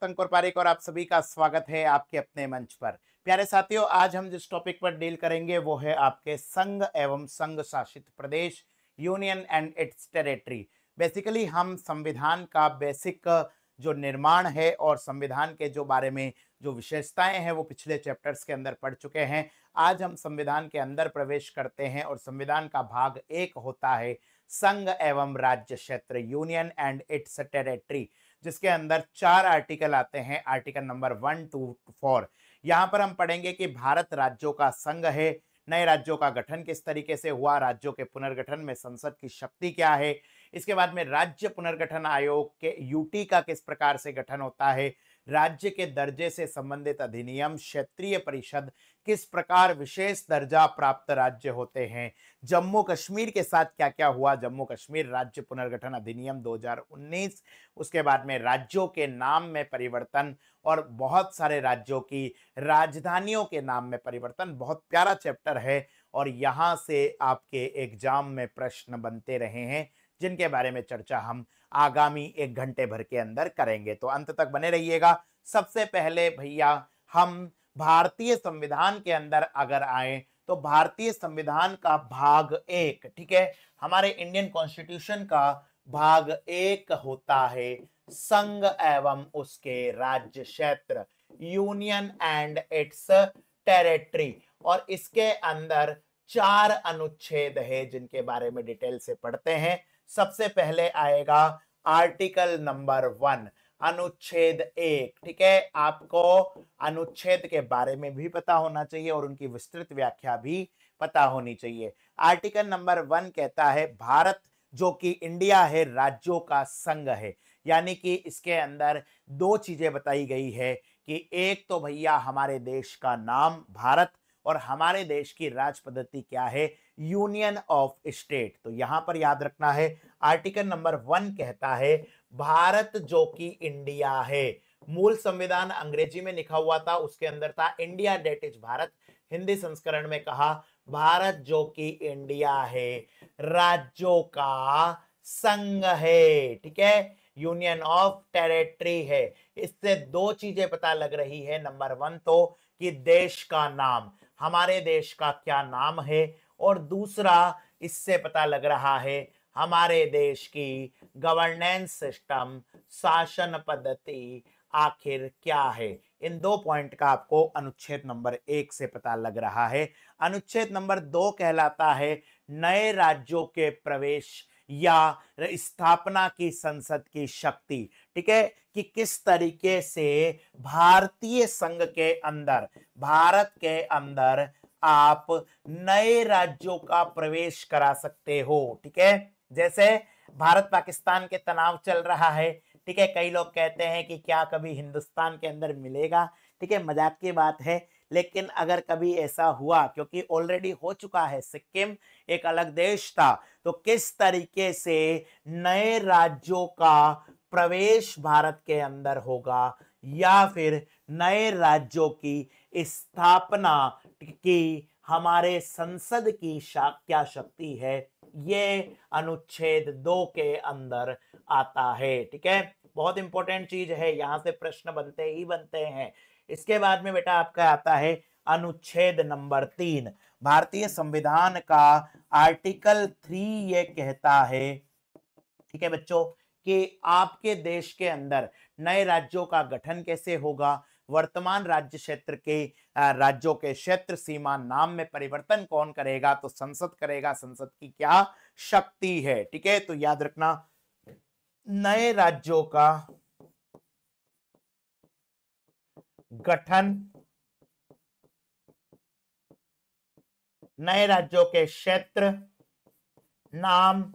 दोस्त अंकुर पारिक और आप सभी का स्वागत है आपके अपने मंच पर। प्यारे साथियों, आज हम जिस टॉपिक पर डील करेंगे वो है आपके संघ एवं संघ शासित प्रदेश, union and its territory. Basically हम संविधान का बेसिक जो निर्माण है और संविधान के जो बारे में जो विशेषताएं हैं वो पिछले चैप्टर्स के अंदर पढ़ चुके हैं। आज हम संविधान के अंदर प्रवेश करते हैं और संविधान का भाग 1 होता है संघ एवं राज्य क्षेत्र, यूनियन एंड इट्स टेरिटरी, जिसके अंदर 4 आर्टिकल आते हैं, आर्टिकल नंबर 1 to 4। यहाँ पर हम पढ़ेंगे कि भारत राज्यों का संघ है, नए राज्यों का गठन किस तरीके से हुआ, राज्यों के पुनर्गठन में संसद की शक्ति क्या है, इसके बाद में राज्य पुनर्गठन आयोग के यूटी का किस प्रकार से गठन होता है, राज्य के दर्जे से संबंधित अधिनियम, क्षेत्रीय परिषद किस प्रकार विशेष दर्जा प्राप्त राज्य होते हैं, जम्मू कश्मीर के साथ क्या क्या हुआ, जम्मू कश्मीर राज्य पुनर्गठन अधिनियम 2019, उसके बाद में राज्यों के नाम में परिवर्तन और बहुत सारे राज्यों की राजधानियों के नाम में परिवर्तन। बहुत प्यारा चैप्टर है और यहाँ से आपके एग्जाम में प्रश्न बनते रहे हैं जिनके बारे में चर्चा हम आगामी 1 घंटे भर के अंदर करेंगे, तो अंत तक बने रहिएगा। सबसे पहले भैया हम भारतीय संविधान के अंदर अगर आए तो भारतीय संविधान का भाग 1, ठीक है, हमारे इंडियन कॉन्स्टिट्यूशन का भाग 1 होता है संघ एवं उसके राज्य क्षेत्र, यूनियन एंड इट्स टेरिटरी, और इसके अंदर 4 अनुच्छेद है जिनके बारे में डिटेल से पढ़ते हैं। सबसे पहले आएगा आर्टिकल नंबर 1, अनुच्छेद 1, ठीक है। आपको अनुच्छेद के बारे में भी पता होना चाहिए और उनकी विस्तृत व्याख्या भी पता होनी चाहिए। आर्टिकल नंबर 1 कहता है भारत जो कि इंडिया है राज्यों का संघ है, यानी कि इसके अंदर 2 चीजें बताई गई है कि एक तो भैया हमारे देश का नाम भारत और हमारे देश की राज पद्धति क्या है, यूनियन ऑफ स्टेट। तो यहां पर याद रखना है आर्टिकल नंबर 1 कहता है भारत जो कि इंडिया है। मूल संविधान अंग्रेजी में लिखा हुआ था, उसके अंदर था India that is Bharat, Hindi संस्करण में कहा भारत जो कि इंडिया है, राज्यों का संघ है, ठीक है, यूनियन ऑफ टेरिटरी है। इससे 2 चीजें पता लग रही है। नंबर 1 तो कि देश का नाम, हमारे देश का क्या नाम है, और दूसरा इससे पता लग रहा है हमारे देश की गवर्नेंस सिस्टम, शासन पद्धति आखिर क्या है। इन 2 पॉइंट का आपको अनुच्छेद नंबर 1 से पता लग रहा है। अनुच्छेद नंबर 2 कहलाता है नए राज्यों के प्रवेश या स्थापना की संसद की शक्ति, ठीक है, कि किस तरीके से भारतीय संघ के अंदर, भारत के अंदर आप नए राज्यों का प्रवेश करा सकते हो, ठीक है। जैसे भारत पाकिस्तान के तनाव चल रहा है, ठीक है, कई लोग कहते हैं कि क्या कभी हिंदुस्तान के अंदर मिलेगा, ठीक है, मजाक की बात है, लेकिन अगर कभी ऐसा हुआ, क्योंकि ऑलरेडी हो चुका है, सिक्किम एक अलग देश था, तो किस तरीके से नए राज्यों का प्रवेश भारत के अंदर होगा या फिर नए राज्यों की स्थापना की हमारे संसद की क्या शक्ति है, ये अनुच्छेद 2 के अंदर आता है, ठीक है। बहुत इंपॉर्टेंट चीज है, यहां से प्रश्न बनते ही बनते हैं। इसके बाद में बेटा आपका आता है अनुच्छेद नंबर 3, भारतीय संविधान का आर्टिकल 3 ये कहता है, ठीक है बच्चों, कि आपके देश के अंदर नए राज्यों का गठन कैसे होगा, वर्तमान राज्य क्षेत्र के राज्यों के क्षेत्र सीमा नाम में परिवर्तन कौन करेगा, तो संसद करेगा, संसद की क्या शक्ति है, ठीक है। तो याद रखना नए राज्यों का गठन, नए राज्यों के क्षेत्र नाम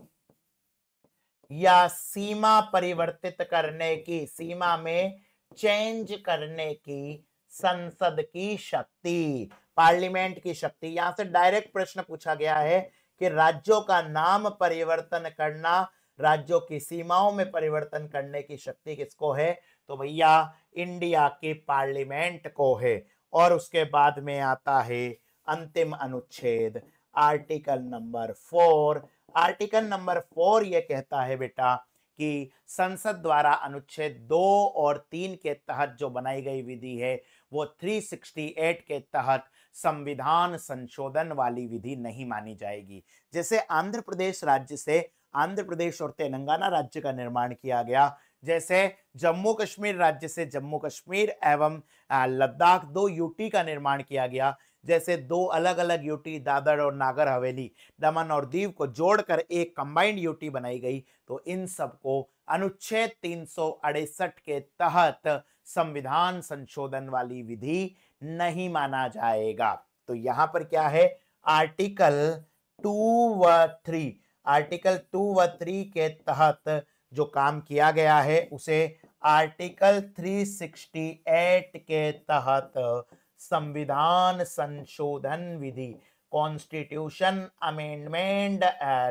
या सीमा परिवर्तित करने की, सीमा में चेंज करने की संसद की शक्ति, पार्लियामेंट की शक्ति। यहां से डायरेक्ट प्रश्न पूछा गया है कि राज्यों का नाम परिवर्तन करना, राज्यों की सीमाओं में परिवर्तन करने की शक्ति किसको है, तो भैया इंडिया की पार्लियामेंट को है। और उसके बाद में आता है अंतिम अनुच्छेद आर्टिकल नंबर 4। आर्टिकल नंबर 4 ये कहता है बेटा कि संसद द्वारा अनुच्छेद 2 और 3 के तहत जो बनाई गई विधि है वो 368 के तहत संविधान संशोधन वाली विधि नहीं मानी जाएगी। जैसे आंध्र प्रदेश राज्य से आंध्र प्रदेश और तेलंगाना राज्य का निर्माण किया गया, जैसे जम्मू कश्मीर राज्य से जम्मू कश्मीर एवं लद्दाख 2 यूटी का निर्माण किया गया, जैसे 2 अलग अलग यूटी दादर और नागर हवेली, दमन और दीव को जोड़कर एक कंबाइंड यूटी बनाई गई, तो इन सबको अनुच्छेद 368 के तहत संविधान संशोधन वाली विधि नहीं माना जाएगा। तो यहां पर क्या है, आर्टिकल 2 व 3, आर्टिकल 2 व 3 के तहत जो काम किया गया है उसे आर्टिकल 368 के तहत संविधान संशोधन विधि, कॉन्स्टिट्यूशन अमेंडमेंट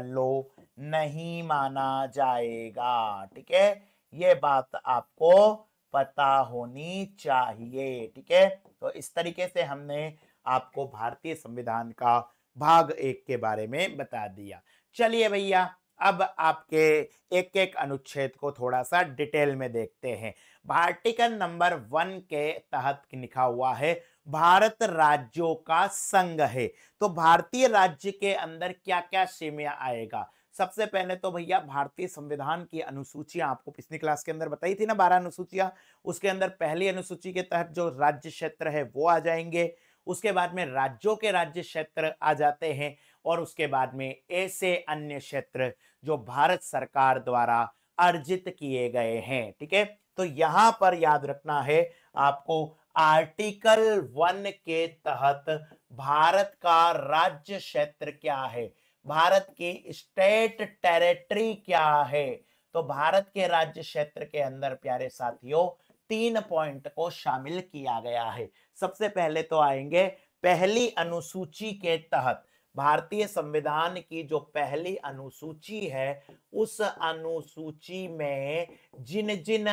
लॉ नहीं माना जाएगा। ठीक है, ये बात आपको पता होनी चाहिए। ठीक है, तो इस तरीके से हमने आपको भारतीय संविधान का भाग 1 के बारे में बता दिया। चलिए भैया, अब आपके एक एक अनुच्छेद को थोड़ा सा डिटेल में देखते हैं। आर्टिकल नंबर 1 के तहत लिखा हुआ है भारत राज्यों का संघ है। तो भारतीय राज्य के अंदर क्या क्या सीमा आएगा? सबसे पहले तो भैया भारतीय संविधान की अनुसूचियां आपको पिछली क्लास के अंदर बताई थी ना, 12 अनुसूचियां, उसके अंदर पहली अनुसूची के तहत जो राज्य क्षेत्र है वो आ जाएंगे। उसके बाद में राज्यों के राज्य क्षेत्र आ जाते हैं और उसके बाद में ऐसे अन्य क्षेत्र जो भारत सरकार द्वारा अर्जित किए गए हैं। ठीक है, तो यहां पर याद रखना है आपको, आर्टिकल 1 के तहत भारत का राज्य क्षेत्र क्या है, भारत की स्टेट टेरिटरी क्या है। तो भारत के राज्य क्षेत्र के अंदर प्यारे साथियों 3 पॉइंट को शामिल किया गया है। सबसे पहले तो आएंगे पहली अनुसूची के तहत, भारतीय संविधान की जो पहली अनुसूची है उस अनुसूची में जिन जिन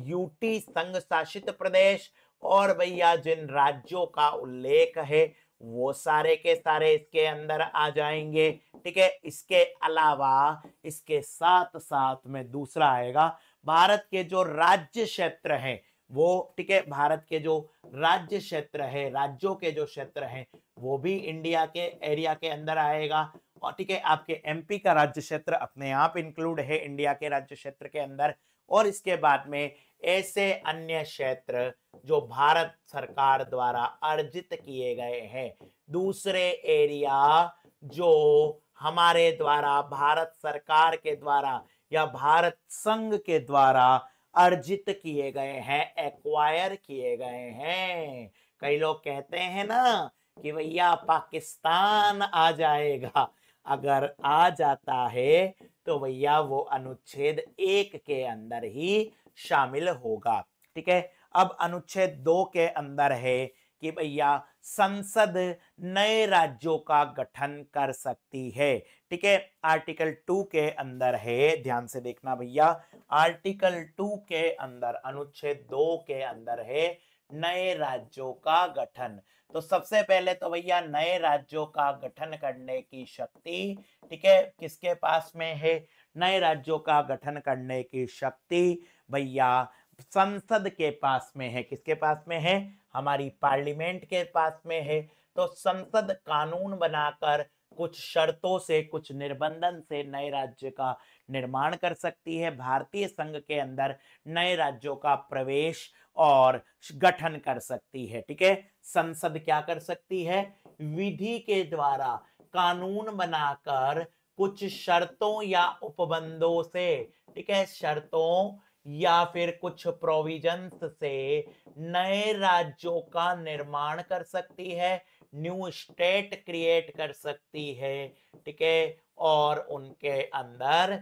यूटी संघ शासित प्रदेश और भैया जिन राज्यों का उल्लेख है वो सारे के सारे इसके अंदर आ जाएंगे। ठीक है, इसके अलावा इसके साथ साथ में दूसरा आएगा भारत के जो राज्य क्षेत्र हैं वो, ठीक है, भारत के जो राज्य क्षेत्र है, राज्यों के जो क्षेत्र हैं वो भी इंडिया के एरिया के अंदर आएगा। और ठीक है, आपके एमपी का राज्य क्षेत्र अपने आप इंक्लूड है इंडिया के राज्य क्षेत्र के अंदर। और इसके बाद में ऐसे अन्य क्षेत्र जो भारत सरकार द्वारा अर्जित किए गए हैं, दूसरे एरिया जो हमारे द्वारा भारत सरकार के द्वारा या भारत संघ के द्वारा अर्जित किए गए हैं, एक्वायर किए गए हैं। कई लोग कहते हैं ना कि भैया पाकिस्तान आ जाएगा, अगर आ जाता है तो भैया वो अनुच्छेद 1 के अंदर ही शामिल होगा। ठीक है, अब अनुच्छेद 2 के अंदर है कि भैया संसद नए राज्यों का गठन कर सकती है। ठीक है, आर्टिकल 2 के अंदर है, ध्यान से देखना भैया, आर्टिकल 2 के अंदर अनुच्छेद 2 के अंदर है नए राज्यों का गठन। तो सबसे पहले तो भैया नए राज्यों का गठन करने की शक्ति, ठीक है, किसके पास में है? नए राज्यों का गठन करने की शक्ति भैया संसद के पास में है। किसके पास में है? हमारी पार्लियामेंट के पास में है। तो संसद कानून बनाकर कुछ शर्तों से, कुछ निर्बंधन से नए राज्य का निर्माण कर सकती है, भारतीय संघ के अंदर नए राज्यों का प्रवेश और गठन कर सकती है। ठीक है, संसद क्या कर सकती है? विधि के द्वारा कानून बनाकर कुछ शर्तों या उपबंधों से, ठीक है, शर्तों या फिर कुछ प्रोविजंस से नए राज्यों का निर्माण कर सकती है, न्यू स्टेट क्रिएट कर सकती है। ठीक है, और उनके अंदर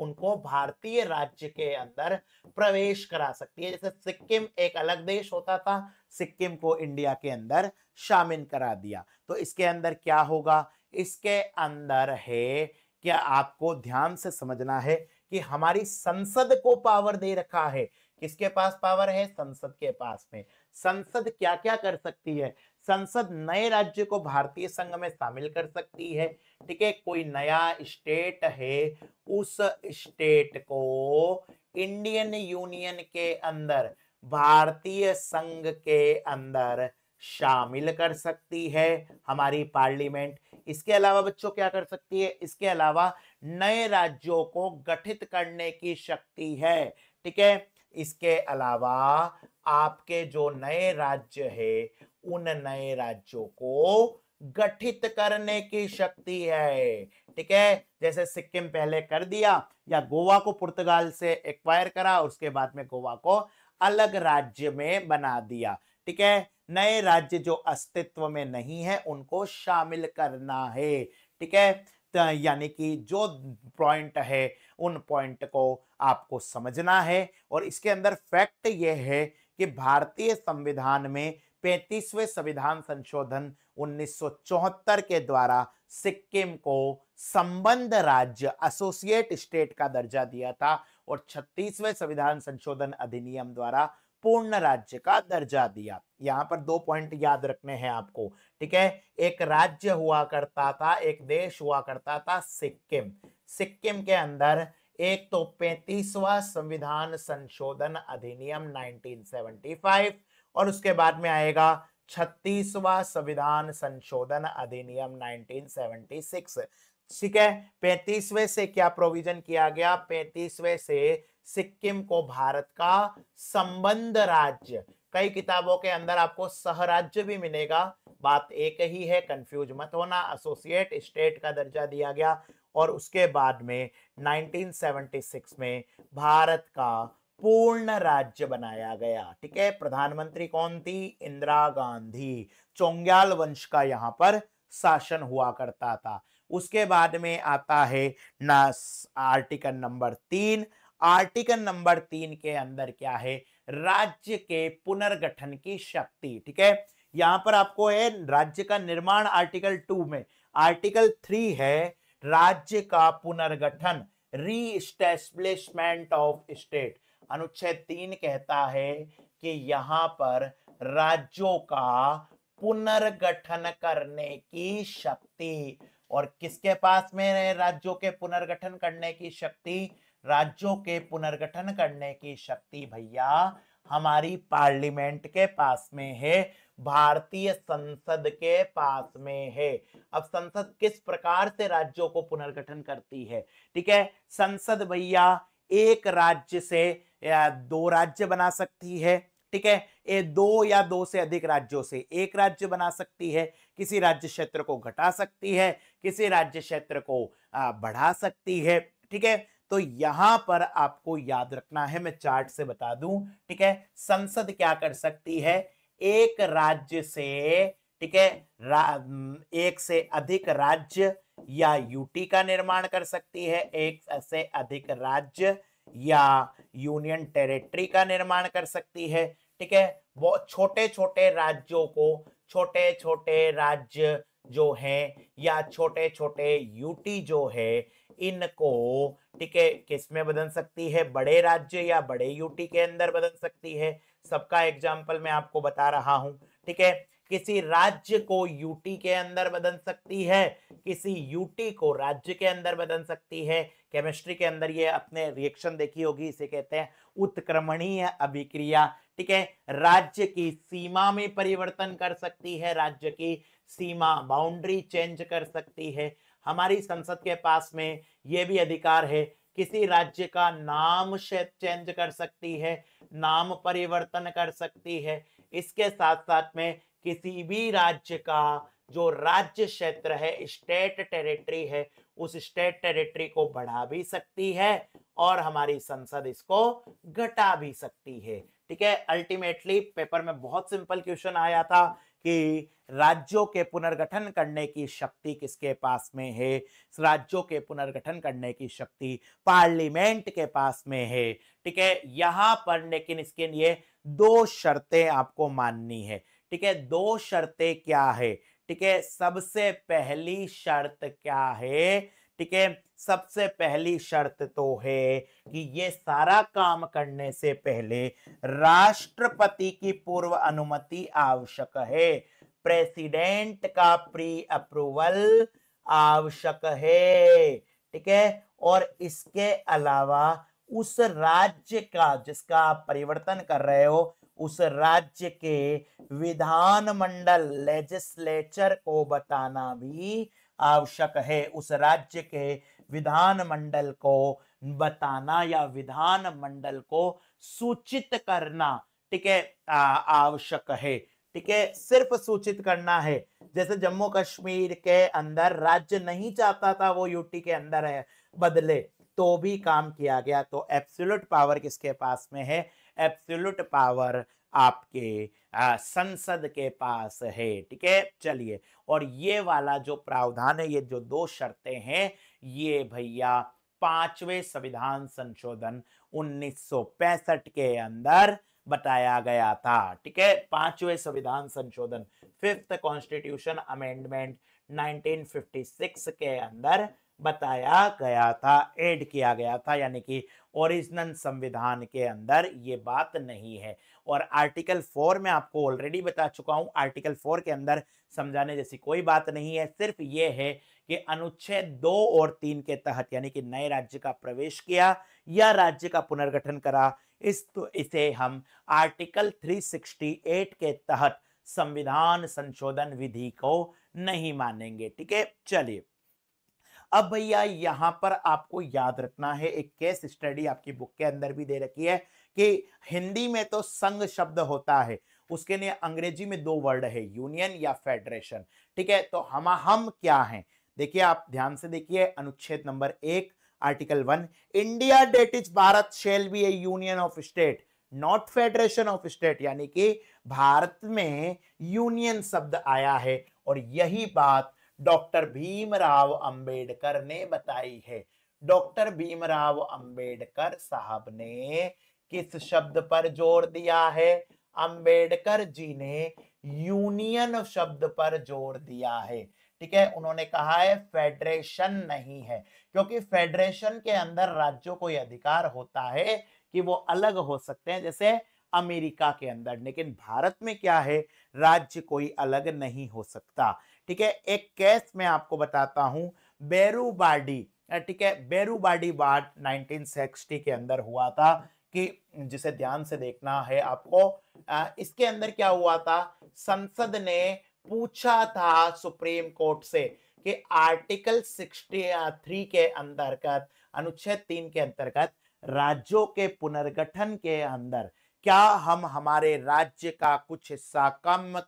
उनको भारतीय राज्य के अंदर प्रवेश करा सकती है। जैसे सिक्किम एक अलग देश होता था, सिक्किम को इंडिया के अंदर शामिल करा दिया। तो इसके अंदर क्या होगा? इसके अंदर है, क्या आपको ध्यान से समझना है कि हमारी संसद को पावर दे रखा है किसके पास पावर है? संसद के पास में। संसद क्या क्या कर सकती है? संसद नए राज्य को भारतीय संघ में शामिल कर सकती है। ठीक है, कोई नया स्टेट है, उस स्टेट को इंडियन यूनियन के अंदर, भारतीय संघ के अंदर शामिल कर सकती है हमारी पार्लियामेंट। इसके अलावा बच्चों क्या कर सकती है? इसके अलावा नए राज्यों को गठित करने की शक्ति है। ठीक है, इसके अलावा आपके जो नए राज्य है, उन नए राज्यों को गठित करने की शक्ति है। ठीक है, जैसे सिक्किम पहले कर दिया, या गोवा को पुर्तगाल से एक्वायर करा, उसके बाद में गोवा को अलग राज्य में बना दिया। ठीक है, नए राज्य जो अस्तित्व में नहीं है उनको शामिल करना है। ठीक है, यानी कि जो पॉइंट है उन पॉइंट को आपको समझना है। और इसके अंदर फैक्ट यह है कि भारतीय संविधान में 35वें संविधान संशोधन 1974 के द्वारा सिक्किम को संबंध राज्य, एसोसिएट स्टेट का दर्जा दिया था, और 36वें संविधान संशोधन अधिनियम द्वारा पूर्ण राज्य का दर्जा दिया। यहां पर 2 पॉइंट याद रखने हैं आपको। ठीक है, एक राज्य हुआ करता था, एक देश हुआ करता था सिक्किम। सिक्किम के अंदर एक तो 35वां संविधान संशोधन अधिनियम 1975, और उसके बाद में आएगा 36वां संविधान संशोधन अधिनियम 1976। ठीक है, 35वें से क्या प्रोविजन किया गया? 35वें से सिक्किम को भारत का संबंध राज्य, कई किताबों के अंदर आपको सहराज्य भी मिलेगा, बात एक ही है, कंफ्यूज मत होना। एसोसिएट स्टेट का दर्जा दिया गया, और उसके बाद में 1976 में भारत का पूर्ण राज्य बनाया गया। ठीक है, प्रधानमंत्री कौन थी? इंदिरा गांधी। चोंग्याल वंश का यहां पर शासन हुआ करता था। उसके बाद में आता है आर्टिकल नंबर 3। आर्टिकल नंबर 3 के अंदर क्या है? राज्य के पुनर्गठन की शक्ति। ठीक है, यहां पर आपको है राज्य का निर्माण आर्टिकल 2 में। आर्टिकल 3 है राज्य का पुनर्गठन, रीएस्टैब्लिशमेंट ऑफ स्टेट। अनुच्छेद 3 कहता है कि यहां पर राज्यों का पुनर्गठन करने की शक्ति। और किसके पास में है राज्यों के पुनर्गठन करने की शक्ति? राज्यों के पुनर्गठन करने की शक्ति भैया हमारी पार्लियामेंट के पास में है, भारतीय संसद के पास में है। अब संसद किस प्रकार से राज्यों को पुनर्गठन करती है? ठीक है, संसद भैया एक राज्य से या 2 राज्य बना सकती है। ठीक है, ये 2 या 2 से अधिक राज्यों से एक राज्य बना सकती है। किसी राज्य क्षेत्र को घटा सकती है, किसी राज्य क्षेत्र को बढ़ा सकती है। ठीक है, तो यहां पर आपको याद रखना है, मैं चार्ट से बता दूं। ठीक है, संसद क्या कर सकती है? एक राज्य से, ठीक है, एक से अधिक राज्य या यूटी का निर्माण कर सकती है, एक से अधिक राज्य या यूनियन टेरिटरी का निर्माण कर सकती है। ठीक है, वो छोटे छोटे राज्यों को, छोटे छोटे राज्य जो हैं या छोटे छोटे यूटी जो है, इनको ठीक है किस में बदल सकती है? बड़े राज्य या बड़े यूटी के अंदर बदल सकती है। सबका एग्जाम्पल मैं आपको बता रहा हूं। ठीक है, किसी राज्य को यूटी के अंदर बदल सकती है, किसी यूटी को राज्य के अंदर बदल सकती है। केमिस्ट्री के अंदर ये अपने रिएक्शन देखी होगी, इसे कहते हैं उत्क्रमणीय अभिक्रिया। ठीक है, राज्य की सीमा में परिवर्तन कर सकती है, राज्य की सीमा, बाउंड्री चेंज कर सकती है। हमारी संसद के पास में यह भी अधिकार है, किसी राज्य का नाम चेंज कर सकती है, नाम परिवर्तन कर सकती है। इसके साथ साथ में किसी भी राज्य का जो राज्य क्षेत्र है, स्टेट टेरिटरी है, उस स्टेट टेरिटरी को बढ़ा भी सकती है और हमारी संसद इसको घटा भी सकती है। ठीक है, अल्टीमेटली पेपर में बहुत सिंपल क्वेश्चन आया था कि राज्यों के पुनर्गठन करने की शक्ति किसके पास में है? राज्यों के पुनर्गठन करने की शक्ति पार्लियामेंट के पास में है। ठीक है, यहां पर लेकिन इसके लिए 2 शर्तें आपको माननी है। ठीक है, 2 शर्तें क्या है? ठीक है, सबसे पहली शर्त क्या है? ठीक है, सबसे पहली शर्त तो है कि ये सारा काम करने से पहले राष्ट्रपति की पूर्व अनुमति आवश्यक है, प्रेसिडेंट का प्री अप्रूवल आवश्यक है। ठीक है, और इसके अलावा उस राज्य का जिसका आप परिवर्तन कर रहे हो, उस राज्य के विधानमंडल लेजिस्लेचर को बताना भी आवश्यक है। उस राज्य के विधानमंडल को बताना या विधानमंडल को सूचित करना, ठीक है, आवश्यक है। ठीक है, सिर्फ सूचित करना है। जैसे जम्मू कश्मीर के अंदर राज्य नहीं चाहता था वो यूटी के अंदर है बदले, तो भी काम किया गया। तो एब्सोल्यूट पावर किसके पास में है? एब्सोल्यूट पावर आपके संसद के पास है। ठीक है, चलिए, और ये वाला जो प्रावधान है, ये जो दो शर्तें हैं, ये भैया 5वें संविधान संशोधन 1965 के अंदर बताया गया था। ठीक है, 5वें संविधान संशोधन, 5th कॉन्स्टिट्यूशन अमेंडमेंट 1956 के अंदर बताया गया था, ऐड किया गया था, यानी कि ओरिजिनल संविधान के अंदर ये बात नहीं है। और आर्टिकल 4 में आपको ऑलरेडी बता चुका हूं, आर्टिकल 4 के अंदर समझाने जैसी कोई बात नहीं है, सिर्फ ये है कि अनुच्छेद 2 और 3 के तहत, यानी कि नए राज्य का प्रवेश किया या राज्य का पुनर्गठन करा, इसे हम आर्टिकल 368 के तहत संविधान संशोधन विधि को नहीं मानेंगे। ठीक है, चलिए, अब भैया यहां पर आपको याद रखना है, एक केस स्टडी आपकी बुक के अंदर भी दे रखी है कि हिंदी में तो संघ शब्द होता है, उसके लिए अंग्रेजी में दो वर्ड है, यूनियन या फेडरेशन। ठीक है, तो हम क्या हैं? देखिए, आप ध्यान से देखिए, अनुच्छेद number 1 article 1, India that is Bharat shall be a union of state not federation of state, यानी कि भारत में यूनियन शब्द आया है, और यही बात डॉक्टर भीमराव अंबेडकर ने बताई है। डॉक्टर भीमराव अंबेडकर साहब ने किस शब्द पर जोर दिया है? अंबेडकर जी ने यूनियन शब्द पर जोर दिया है। ठीक है, उन्होंने कहा है फेडरेशन नहीं है, क्योंकि फेडरेशन के अंदर राज्यों को यह अधिकार होता है कि वो अलग हो सकते हैं, जैसे अमेरिका के अंदर, लेकिन भारत में क्या है? राज्य कोई अलग नहीं हो सकता। ठीक है, एक केस मैं आपको बताता हूं, बेरूबाडी। ठीक है, बेरूबाडी वाद 1960 के अंदर हुआ था, कि जिसे ध्यान से देखना है आपको। इसके अंदर क्या हुआ था? संसद ने पूछा था सुप्रीम कोर्ट से कि आर्टिकल 63 के अंतर्गत, अनुच्छेद 3 के अंतर्गत, राज्यों के पुनर्गठन के अंदर क्या हम हमारे राज्य का कुछ हिस्सा कम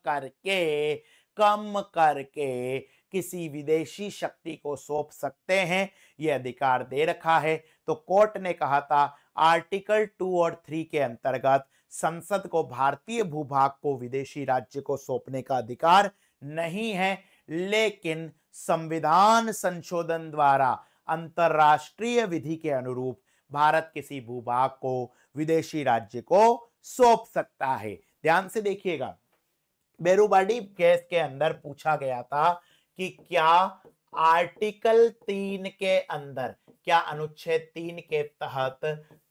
करके किसी विदेशी शक्ति को सौंप सकते हैं? यह अधिकार दे रखा है। तो कोर्ट ने कहा था आर्टिकल 2 और 3 के अंतर्गत संसद को भारतीय भूभाग को विदेशी राज्य को सौंपने का अधिकार नहीं है, लेकिन संविधान संशोधन द्वारा अंतरराष्ट्रीय विधि के अनुरूप भारत किसी भूभाग को विदेशी राज्य को सौंप सकता है। ध्यान से देखिएगा, बेरूबाडी केस के अंदर पूछा गया था कि क्या आर्टिकल 3 के अंदर, क्या अनुच्छेद 3 के तहत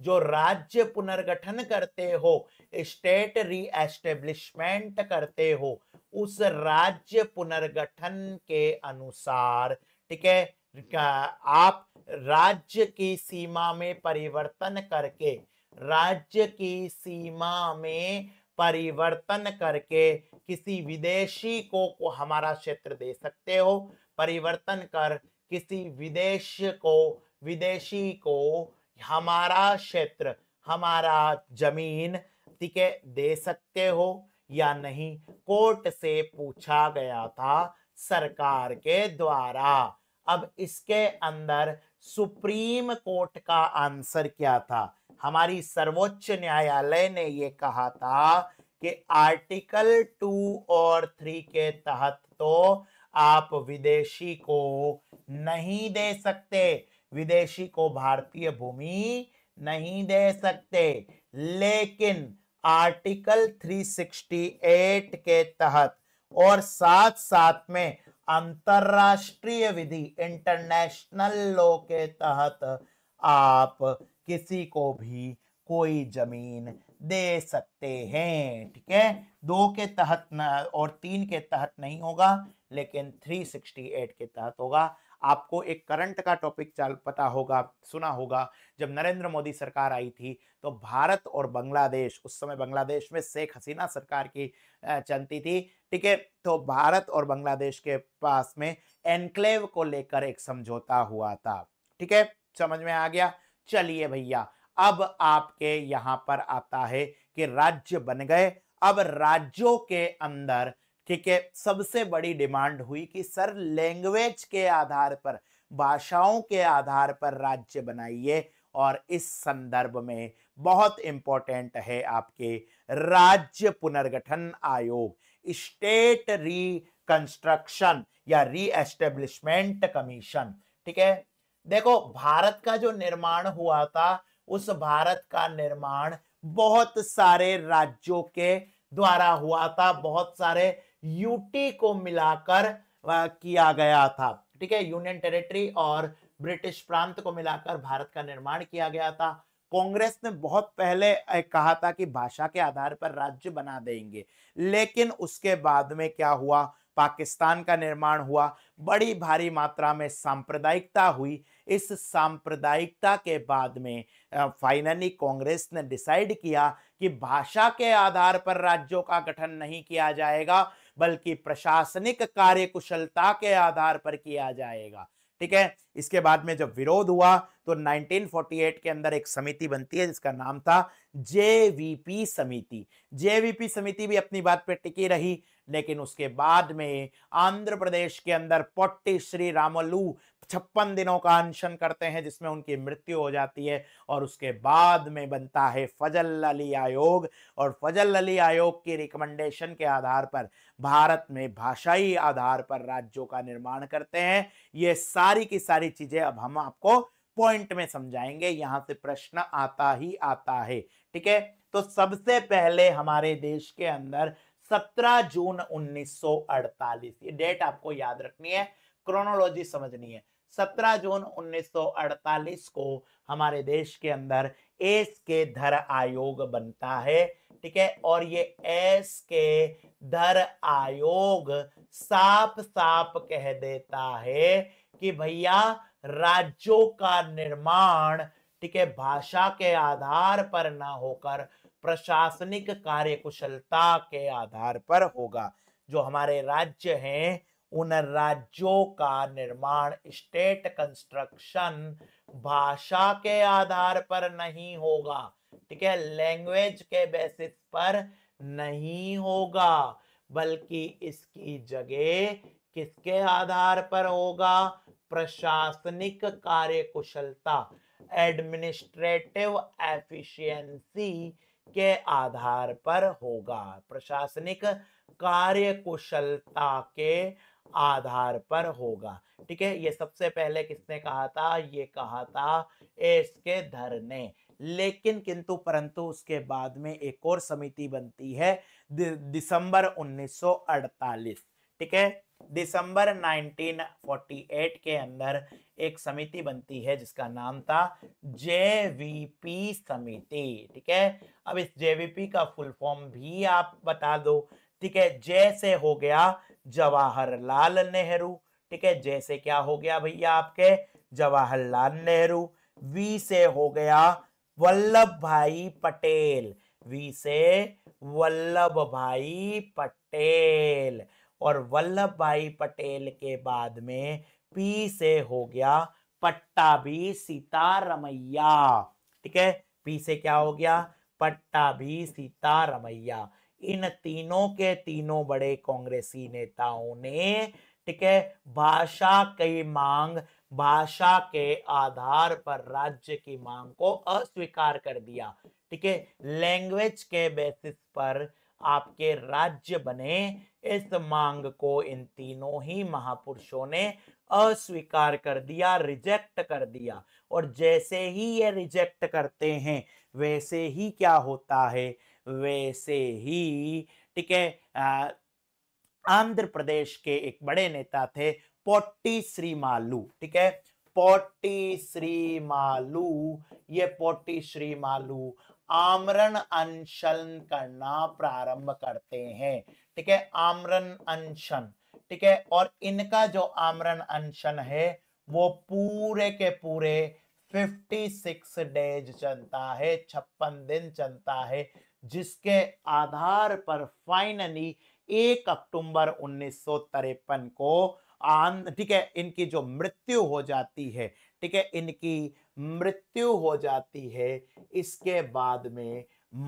जो राज्य पुनर्गठन करते हो, स्टेट रीएस्टेब्लिशमेंट करते हो, उस राज्य पुनर्गठन के अनुसार, ठीक है, आप राज्य की सीमा में परिवर्तन करके, राज्य की सीमा में परिवर्तन करके किसी विदेशी को हमारा क्षेत्र दे सकते हो, परिवर्तन कर किसी विदेशी को हमारा क्षेत्र, हमारा जमीन, ठीक है, दे सकते हो या नहीं? कोर्ट से पूछा गया था सरकार के द्वारा। अब इसके अंदर सुप्रीम कोर्ट का आंसर क्या था? हमारी सर्वोच्च न्यायालय ने यह कहा था कि आर्टिकल 2 और 3 के तहत तो आप विदेशी को नहीं दे सकते, विदेशी को भारतीय भूमि नहीं दे सकते, लेकिन आर्टिकल 368 के तहत और साथ साथ में अंतरराष्ट्रीय विधि इंटरनेशनल लॉ के तहत आप किसी को भी कोई जमीन दे सकते हैं। ठीक है, 2 के तहत न और 3 के तहत नहीं होगा, लेकिन 368 के तहत होगा। आपको एक करंट का टॉपिक पता होगा, सुना होगा, जब नरेंद्र मोदी सरकार आई थी तो भारत और बांग्लादेश, उस समय बांग्लादेश में शेख हसीना सरकार की चलती थी। ठीक है, तो भारत और बांग्लादेश के पास में एनक्लेव को लेकर एक समझौता हुआ था। ठीक है, समझ में आ गया। चलिए भैया, अब आपके यहां पर आता है कि राज्य बन गए। अब राज्यों के अंदर, ठीक है, सबसे बड़ी डिमांड हुई कि सर लैंग्वेज के आधार पर, भाषाओं के आधार पर राज्य बनाइए। और इस संदर्भ में बहुत इंपॉर्टेंट है आपके राज्य पुनर्गठन आयोग, स्टेट रिकंस्ट्रक्शन या रीएस्टेब्लिशमेंट कमीशन। ठीक है, देखो भारत का जो निर्माण हुआ था, उस भारत का निर्माण बहुत सारे राज्यों के द्वारा हुआ था, बहुत सारे यूटी को मिलाकर किया गया था। ठीक है, यूनियन टेरिटरी और ब्रिटिश प्रांत को मिलाकर भारत का निर्माण किया गया था। कांग्रेस ने बहुत पहले कहा था कि भाषा के आधार पर राज्य बना देंगे, लेकिन उसके बाद में क्या हुआ, पाकिस्तान का निर्माण हुआ, बड़ी भारी मात्रा में सांप्रदायिकता हुई। इस सांप्रदायिकता के बाद में फाइनली कांग्रेस ने डिसाइड किया कि भाषा के आधार पर राज्यों का गठन नहीं किया जाएगा, बल्कि प्रशासनिक कार्यकुशलता के आधार पर किया जाएगा। ठीक है, इसके बाद में जब विरोध हुआ तो 1948 के अंदर एक समिति बनती है जिसका नाम था जेवीपी समिति। जेवीपी समिति भी अपनी बात पे टिकी रही, लेकिन उसके बाद में आंध्र प्रदेश के अंदर पोट्टी श्री रामलू 56 दिनों का अनशन करते हैं, जिसमें उनकी मृत्यु हो जाती है। और उसके बाद में बनता है फजल अली आयोग, और फजल अली आयोग की रिकमेंडेशन के आधार पर भारत में भाषाई आधार पर राज्यों का निर्माण करते हैं। ये सारी की सारी चीजें अब हम आपको पॉइंट में समझाएंगे, यहां से प्रश्न आता ही आता है। ठीक है, तो सबसे पहले हमारे देश के अंदर 17 जून 1948, ये डेट आपको याद रखनी है, क्रोनोलॉजी समझनी है। 17 जून 1948 को हमारे देश के अंदर एस के धर आयोग बनता है। ठीक है, और ये एस के धर आयोग साफ साफ कह देता है कि भैया राज्यों का निर्माण, ठीक है, भाषा के आधार पर ना होकर प्रशासनिक कार्यकुशलता के आधार पर होगा। जो हमारे राज्य हैं, उन राज्यों का निर्माण, स्टेट कंस्ट्रक्शन, भाषा के आधार पर नहीं होगा। ठीक है, लैंग्वेज के बेसिस पर नहीं होगा, बल्कि इसकी जगह किसके आधार पर होगा, प्रशासनिक कार्यकुशलता, एडमिनिस्ट्रेटिव एफिशिएंसी के आधार पर होगा, प्रशासनिक कार्यकुशलता के आधार पर होगा। ठीक है, ये सबसे पहले किसने कहा था, ये कहा था एस के धर ने। लेकिन किंतु परंतु उसके बाद में एक और समिति बनती है दिसंबर 1948। ठीक है, दिसंबर 1948 के अंदर एक समिति बनती है जिसका नाम था जेवीपी समिति। ठीक है, अब इस जेवीपी का फुल फॉर्म भी आप बता दो। ठीक है, जे से हो गया जवाहरलाल नेहरू। ठीक है, जे से क्या हो गया भैया आपके, जवाहरलाल नेहरू। वी से हो गया वल्लभ भाई पटेल, वी से वल्लभ भाई पटेल। और वल्लभ भाई पटेल के बाद में पी से हो गया पट्टाभी सीतारमैया। ठीक है, पी से क्या हो गया, पट्टाभी सीतारमैया। इन तीनों के तीनों बड़े कांग्रेसी नेताओं ने, ठीक है, भाषा की मांग, भाषा के आधार पर राज्य की मांग को अस्वीकार कर दिया। ठीक है, लैंग्वेज के बेसिस पर आपके राज्य बने, इस मांग को इन तीनों ही महापुरुषों ने अस्वीकार कर दिया, रिजेक्ट कर दिया। और जैसे ही ये रिजेक्ट करते हैं, वैसे ही क्या होता है, वैसे ही, ठीक है, आंध्र प्रदेश के एक बड़े नेता थे पोट्टी श्रीमालू। ठीक है, पोट्टी श्रीमालू, ये पोट्टी श्रीमालू आमरण अनशन करना प्रारंभ करते हैं। ठीक है, आमरण अनशन। ठीक है, और इनका जो आमरण अनशन है वो पूरे के पूरे 56 डेज चलता है, 56 दिन चलता है, जिसके आधार पर फाइनली 1 अक्टूबर 1953 को ठीक है, इनकी जो मृत्यु हो जाती है। ठीक है, इनकी मृत्यु हो जाती है। इसके बाद में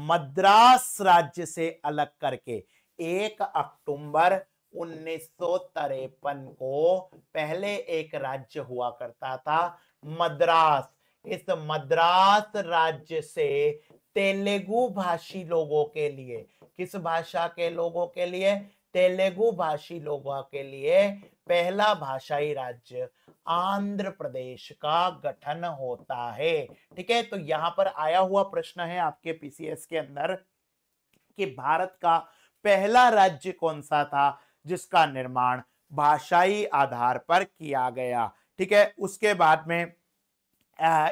मद्रास राज्य से अलग करके 1 अक्टूबर 1953 को पहले एक राज्य हुआ करता था मद्रास। इस मद्रास राज्य से तेलुगु भाषी लोगों के लिए, किस भाषा के लोगों के लिए? तेलुगु भाषी लोगों के लिए पहला भाषाई राज्य आंध्र प्रदेश का गठन होता है। ठीक है, तो यहां पर आया हुआ प्रश्न है आपके पीसीएस के अंदर कि भारत का पहला राज्य कौन सा था जिसका निर्माण भाषाई आधार पर किया गया। ठीक है, उसके बाद में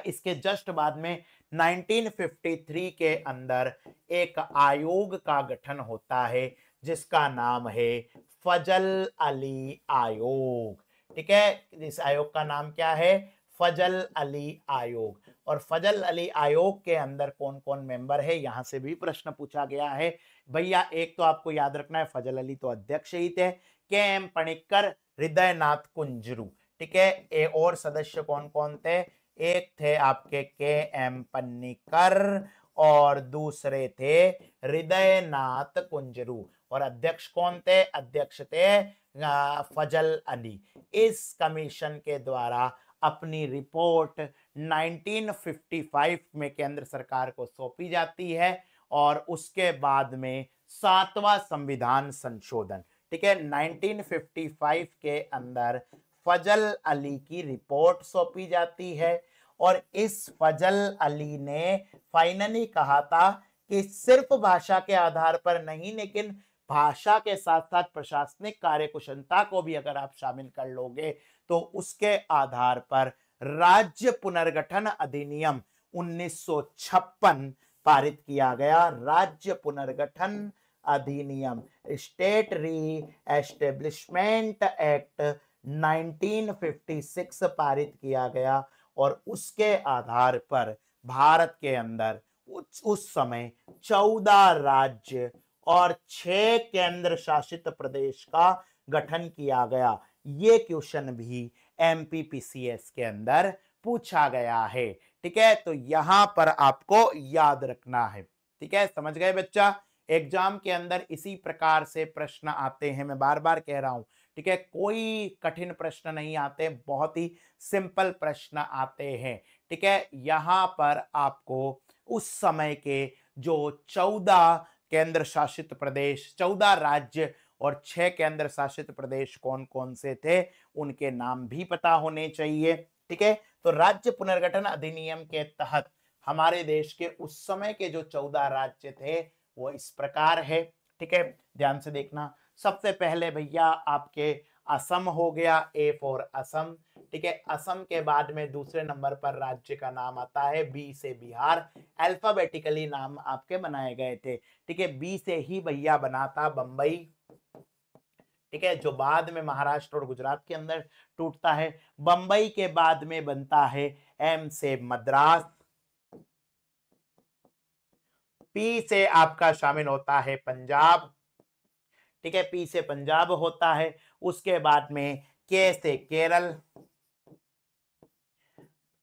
इसके जस्ट बाद में 1953 के अंदर एक आयोग का गठन होता है जिसका नाम है फजल अली आयोग। ठीक है, इस आयोग का नाम क्या है? फजल अली आयोग। और फजल अली आयोग के अंदर कौन कौन मेंबर है, यहां से भी प्रश्न पूछा गया है भैया। एक तो आपको याद रखना है, फजल अली तो अध्यक्ष ही थे, के एम पणिक्कर, हृदयनाथ कुंजरू। ठीक है, और सदस्य कौन कौन थे? एक थे आपके के एम पन्नीकर और दूसरे थे हृदयनाथ कुंजरू। और अध्यक्ष कौन थे? अध्यक्ष थे फजल अली। इस कमीशन के द्वारा अपनी रिपोर्ट 1955 में केंद्र सरकार को सौंपी जाती है और उसके बाद में 7वां संविधान संशोधन। ठीक है, 1955 के अंदर फजल अली की रिपोर्ट सौंपी जाती है और इस फजल अली ने फाइनली कहा था कि सिर्फ भाषा के आधार पर नहीं, लेकिन भाषा के साथ साथ प्रशासनिक कार्यकुशलता को भी अगर आप शामिल कर लोगे तो उसके आधार पर राज्य पुनर्गठन अधिनियम 1956 पारित किया गया। राज्य पुनर्गठन अधिनियम, स्टेट री एस्टेब्लिशमेंट एक्ट 1956 पारित किया गया और उसके आधार पर भारत के अंदर उस समय 14 राज्य और 6 केंद्र शासित प्रदेश का गठन किया गया। ये क्वेश्चन भी एमपीपीसीएस के अंदर पूछा गया है। ठीक है, तो यहां पर आपको याद रखना है। ठीक है, समझ गए बच्चा? एग्जाम के अंदर इसी प्रकार से प्रश्न आते हैं, मैं बार बार कह रहा हूं। ठीक है, कोई कठिन प्रश्न नहीं आते, बहुत ही सिंपल प्रश्न आते हैं। ठीक है, यहां पर आपको उस समय के जो 14 केंद्र शासित प्रदेश, 14 राज्य और 6 केंद्र शासित प्रदेश कौन कौन से थे, उनके नाम भी पता होने चाहिए। ठीक है, तो राज्य पुनर्गठन अधिनियम के तहत हमारे देश के उस समय के जो 14 राज्य थे वो इस प्रकार है। ठीक है, ध्यान से देखना। सबसे पहले भैया आपके असम हो गया, ए फॉर असम। ठीक है, असम के बाद में दूसरे नंबर पर राज्य का नाम आता है बी से बिहार। अल्फाबेटिकली नाम आपके बनाए गए थे। ठीक है, बी से ही भैया बना था बंबई। ठीक है, जो बाद में महाराष्ट्र और गुजरात के अंदर टूटता है। बंबई के बाद में बनता है एम से मद्रास। पी से आपका शामिल होता है पंजाब। ठीक है, पी से पंजाब होता है। उसके बाद में के से केरल,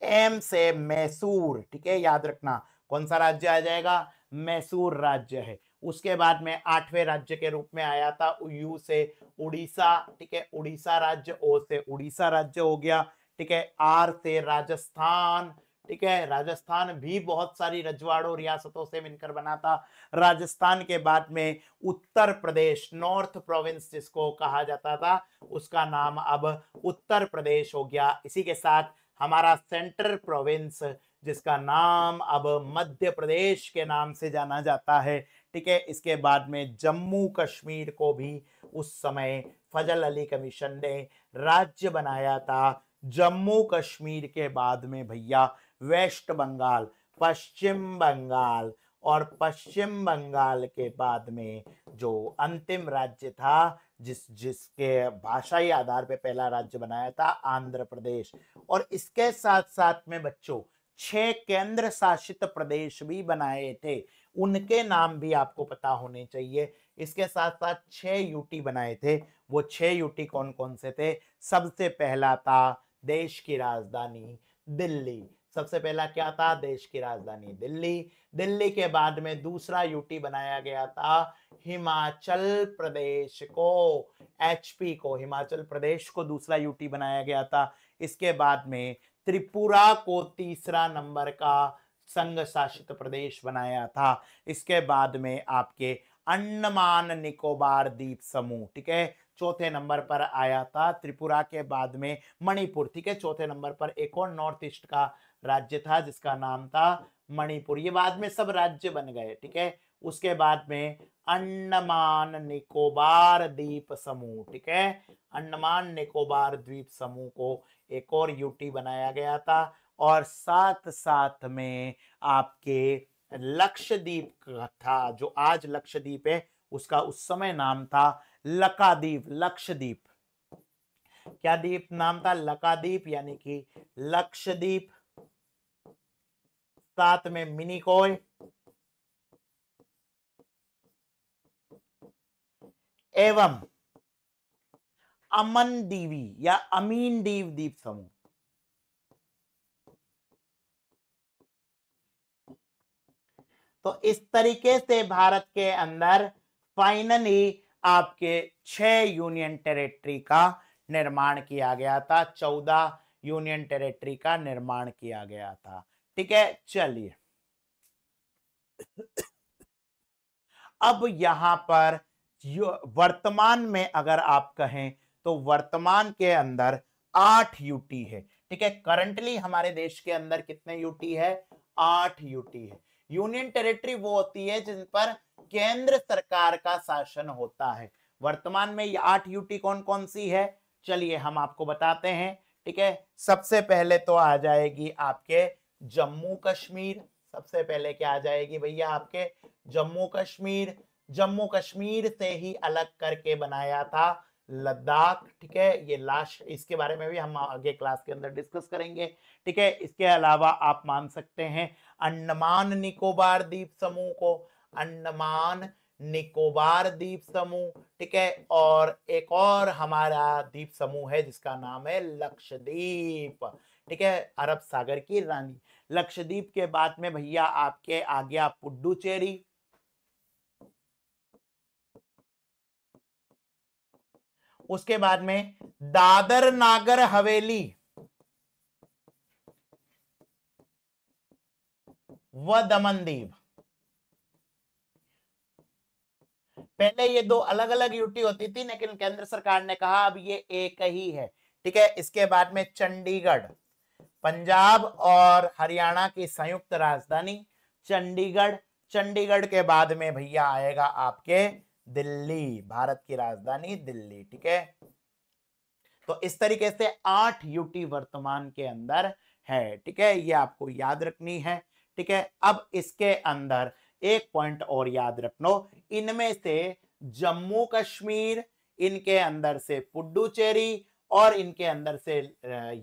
एम से मैसूर। ठीक है, याद रखना कौन सा राज्य आ जाएगा? मैसूर राज्य है। उसके बाद में 8वें राज्य के रूप में आया था यू से उड़ीसा। ठीक है, उड़ीसा राज्य। ओ से उड़ीसा राज्य हो गया। ठीक है, आर से राजस्थान। ठीक है, राजस्थान भी बहुत सारी रजवाड़ों रियासतों से मिलकर बना था। राजस्थान के बाद में उत्तर प्रदेश, नॉर्थ प्रोविंस जिसको कहा जाता था, उसका नाम अब उत्तर प्रदेश हो गया। इसी के साथ हमारा सेंट्रल प्रोविंस जिसका नाम अब मध्य प्रदेश के नाम से जाना जाता है। ठीक है, इसके बाद में जम्मू कश्मीर को भी उस समय फजल अली कमीशन ने राज्य बनाया था। जम्मू कश्मीर के बाद में भैया वेस्ट बंगाल, पश्चिम बंगाल, और पश्चिम बंगाल के बाद में जो अंतिम राज्य था जिसके भाषाई आधार पे पहला राज्य बनाया था, आंध्र प्रदेश। और इसके साथ साथ में बच्चों 6 केंद्र शासित प्रदेश भी बनाए थे, उनके नाम भी आपको पता होने चाहिए। इसके साथ साथ 6 यूटी बनाए थे। वो 6 यूटी कौन कौन से थे? सबसे पहला था देश की राजधानी दिल्ली। सबसे पहला क्या था? देश की राजधानी दिल्ली। दिल्ली के बाद में दूसरा यूटी बनाया गया था हिमाचल प्रदेश को, एचपी को, हिमाचल प्रदेश को दूसरा यूटी बनाया गया था। इसके बाद में त्रिपुरा को तीसरा नंबर का संघ शासित प्रदेश बनाया था। इसके बाद में आपके अंडमान निकोबार द्वीप समूह, ठीक है, चौथे नंबर पर आया था। त्रिपुरा के बाद में मणिपुर, ठीक है, चौथे नंबर पर। एक और नॉर्थ ईस्ट का राज्य था जिसका नाम था मणिपुर। ये बाद में सब राज्य बन गए, ठीक है। उसके बाद में अंडमान निकोबार द्वीप समूह, ठीक है, अंडमान निकोबार द्वीप समूह को एक और यूटी बनाया गया था। और साथ साथ में आपके लक्षद्वीप था, जो आज लक्षद्वीप है, उसका उस समय नाम था लकाद्वीप, लक्षद्वीप। क्या द्वीप नाम था? लकाद्वीप, यानी कि लक्षद्वीप। साथ में मिनिकॉय एवं अमनदीवी या अमीनदीव द्वीप समूह। तो इस तरीके से भारत के अंदर फाइनली आपके 6 यूनियन टेरिटरी का निर्माण किया गया था, 14 यूनियन टेरिटरी का निर्माण किया गया था, ठीक है। चलिए अब यहां पर वर्तमान में अगर आप कहें तो वर्तमान के अंदर 8 यूटी है, ठीक है। करंटली हमारे देश के अंदर कितने यूटी है? 8 यूटी है। यूनियन टेरिटरी वो होती है जिन पर केंद्र सरकार का शासन होता है। वर्तमान में ये 8 यूटी कौन कौन सी है? चलिए हम आपको बताते हैं, ठीक है। सबसे पहले तो आ जाएगी आपके जम्मू कश्मीर। सबसे पहले क्या आ जाएगी भैया? आपके जम्मू कश्मीर। जम्मू कश्मीर से ही अलग करके बनाया था लद्दाख, ठीक है। ये लास्ट, इसके बारे में भी हम आगे क्लास के अंदर डिस्कस करेंगे, ठीक है। इसके अलावा आप मान सकते हैं अंडमान निकोबार द्वीप समूह को, अंडमान निकोबार द्वीप समूह, ठीक है। और एक और हमारा द्वीप समूह है जिसका नाम है लक्षद्वीप, ठीक है, अरब सागर की रानी। लक्षद्वीप के बाद में भैया आपके आ गया पुडुचेरी। उसके बाद में दादर नागर हवेली व दमन दीव। पहले ये दो अलग अलग यूटी होती थी, लेकिन केंद्र सरकार ने कहा अब ये एक ही है, ठीक है। इसके बाद में चंडीगढ़, पंजाब और हरियाणा की संयुक्त राजधानी चंडीगढ़। चंडीगढ़ के बाद में भैया आएगा आपके दिल्ली, भारत की राजधानी दिल्ली, ठीक है। तो इस तरीके से 8 यूटी वर्तमान के अंदर है, ठीक है, ये आपको याद रखनी है, ठीक है। अब इसके अंदर एक पॉइंट और याद रख लो, इनमें से जम्मू कश्मीर, इनके अंदर से पुडुचेरी और इनके अंदर से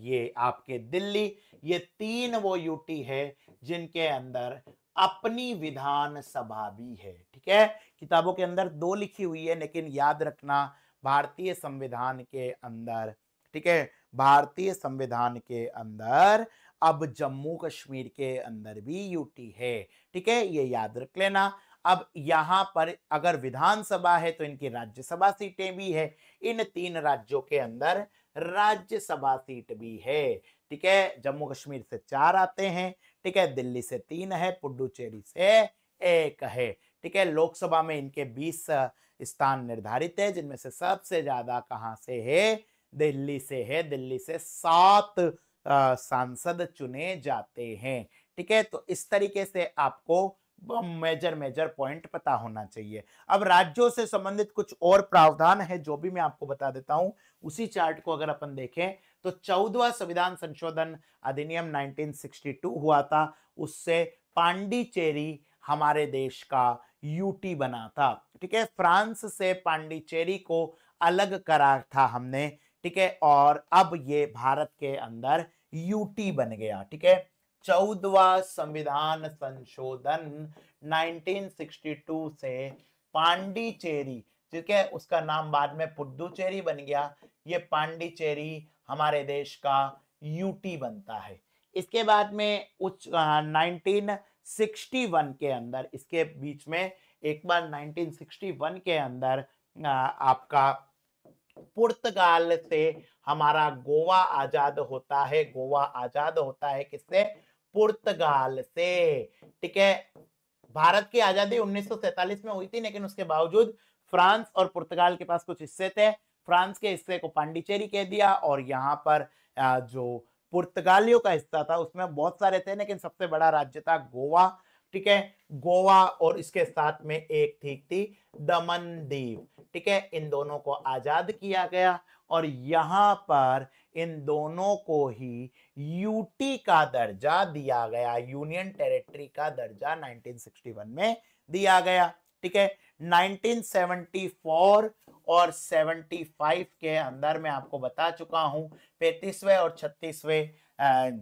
ये आपके दिल्ली, ये 3 वो यूटी है जिनके अंदर अपनी विधान सभा भी है, ठीक है। किताबों के अंदर 2 लिखी हुई है, लेकिन याद रखना भारतीय संविधान के अंदर, ठीक है, भारतीय संविधान के अंदर अब जम्मू कश्मीर के अंदर भी यूटी है, ठीक है, ये याद रख लेना। अब यहां पर अगर विधानसभा है तो इनकी राज्यसभा सीटें भी है। इन 3 राज्यों के अंदर राज्यसभा सीट भी है, ठीक है। जम्मू कश्मीर से 4 आते हैं, ठीक है, दिल्ली से 3 है, पुडुचेरी से 1 है, ठीक है। लोकसभा में इनके 20 स्थान निर्धारित है, जिनमें से सबसे ज्यादा कहां से है? दिल्ली से है। दिल्ली से 7 सांसद चुने जाते हैं, ठीक है। तो इस तरीके से आपको मेजर मेजर पॉइंट पता होना चाहिए। अब राज्यों से संबंधित कुछ और प्रावधान है जो भी मैं आपको बता देता हूं। उसी चार्ट को अगर अपन देखें तो 14वां संविधान संशोधन अधिनियम 1962 हुआ था, उससे पांडिचेरी हमारे देश का यूटी बना था। ठीक है, फ्रांस से पांडिचेरी को अलग करा था हमने। ठीक है, और अब ये भारत के अंदर यूटी बन गया। ठीक है, 14वां संविधान संशोधन 1962 से पांडिचेरी, ठीक है, उसका नाम बाद में पुडुचेरी बन गया, ये पांडिचेरी हमारे देश का यूटी बनता है। इसके बाद में 1961 के अंदर, इसके बीच में एक बार 1961 के अंदर आपका पुर्तगाल से हमारा गोवा आजाद होता है। गोवा आजाद होता है किससे? पुर्तगाल से। ठीक है, भारत की आजादी 1947 में हुई थी, लेकिन उसके बावजूद फ्रांस और पुर्तगाल के पास कुछ हिस्से थे। फ्रांस के हिस्से को पांडिचेरी कह दिया, और यहाँ पर जो पुर्तगालियों का हिस्सा था उसमें बहुत सारे थे, लेकिन सबसे बड़ा राज्य था गोवा। ठीक है, गोवा, और इसके साथ में एक ठीक थी दमन दीव। ठीक है, इन दोनों को आजाद किया गया, और यहां पर इन दोनों को ही यूटी का दर्जा दिया गया, यूनियन टेरिटरी का दर्जा 1961 में दिया गया। ठीक है, 1974 और 75 के अंदर मैं आपको बता चुका हूं, 35वें और 36वें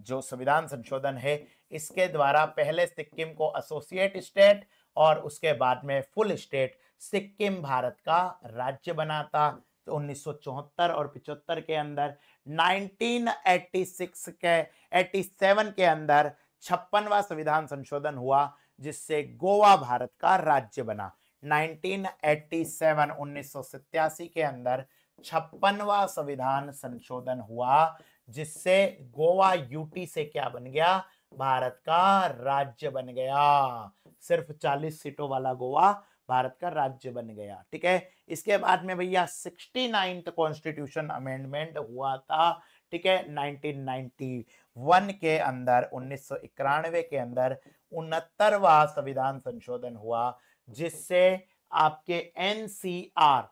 जो संविधान संशोधन है, इसके द्वारा पहले सिक्किम को एसोसिएट स्टेट और उसके बाद में फुल स्टेट सिक्किम भारत का राज्य बना था। तो 1974 और 75 के अंदर 1986 के 87 के अंदर 56वां संविधान संशोधन हुआ, जिससे गोवा भारत का राज्य बना। 1987 1987 के अंदर 56वां संविधान संशोधन हुआ, जिससे गोवा यूटी से क्या बन गया? भारत का राज्य बन गया। सिर्फ 40 सीटों वाला गोवा भारत का राज्य बन गया। ठीक है, इसके बाद में भैया 69th कॉन्स्टिट्यूशन अमेंडमेंट हुआ था। ठीक है, 1991 के अंदर, 1991 के अंदर 69वां संविधान संशोधन हुआ, जिससे आपके एनसीआर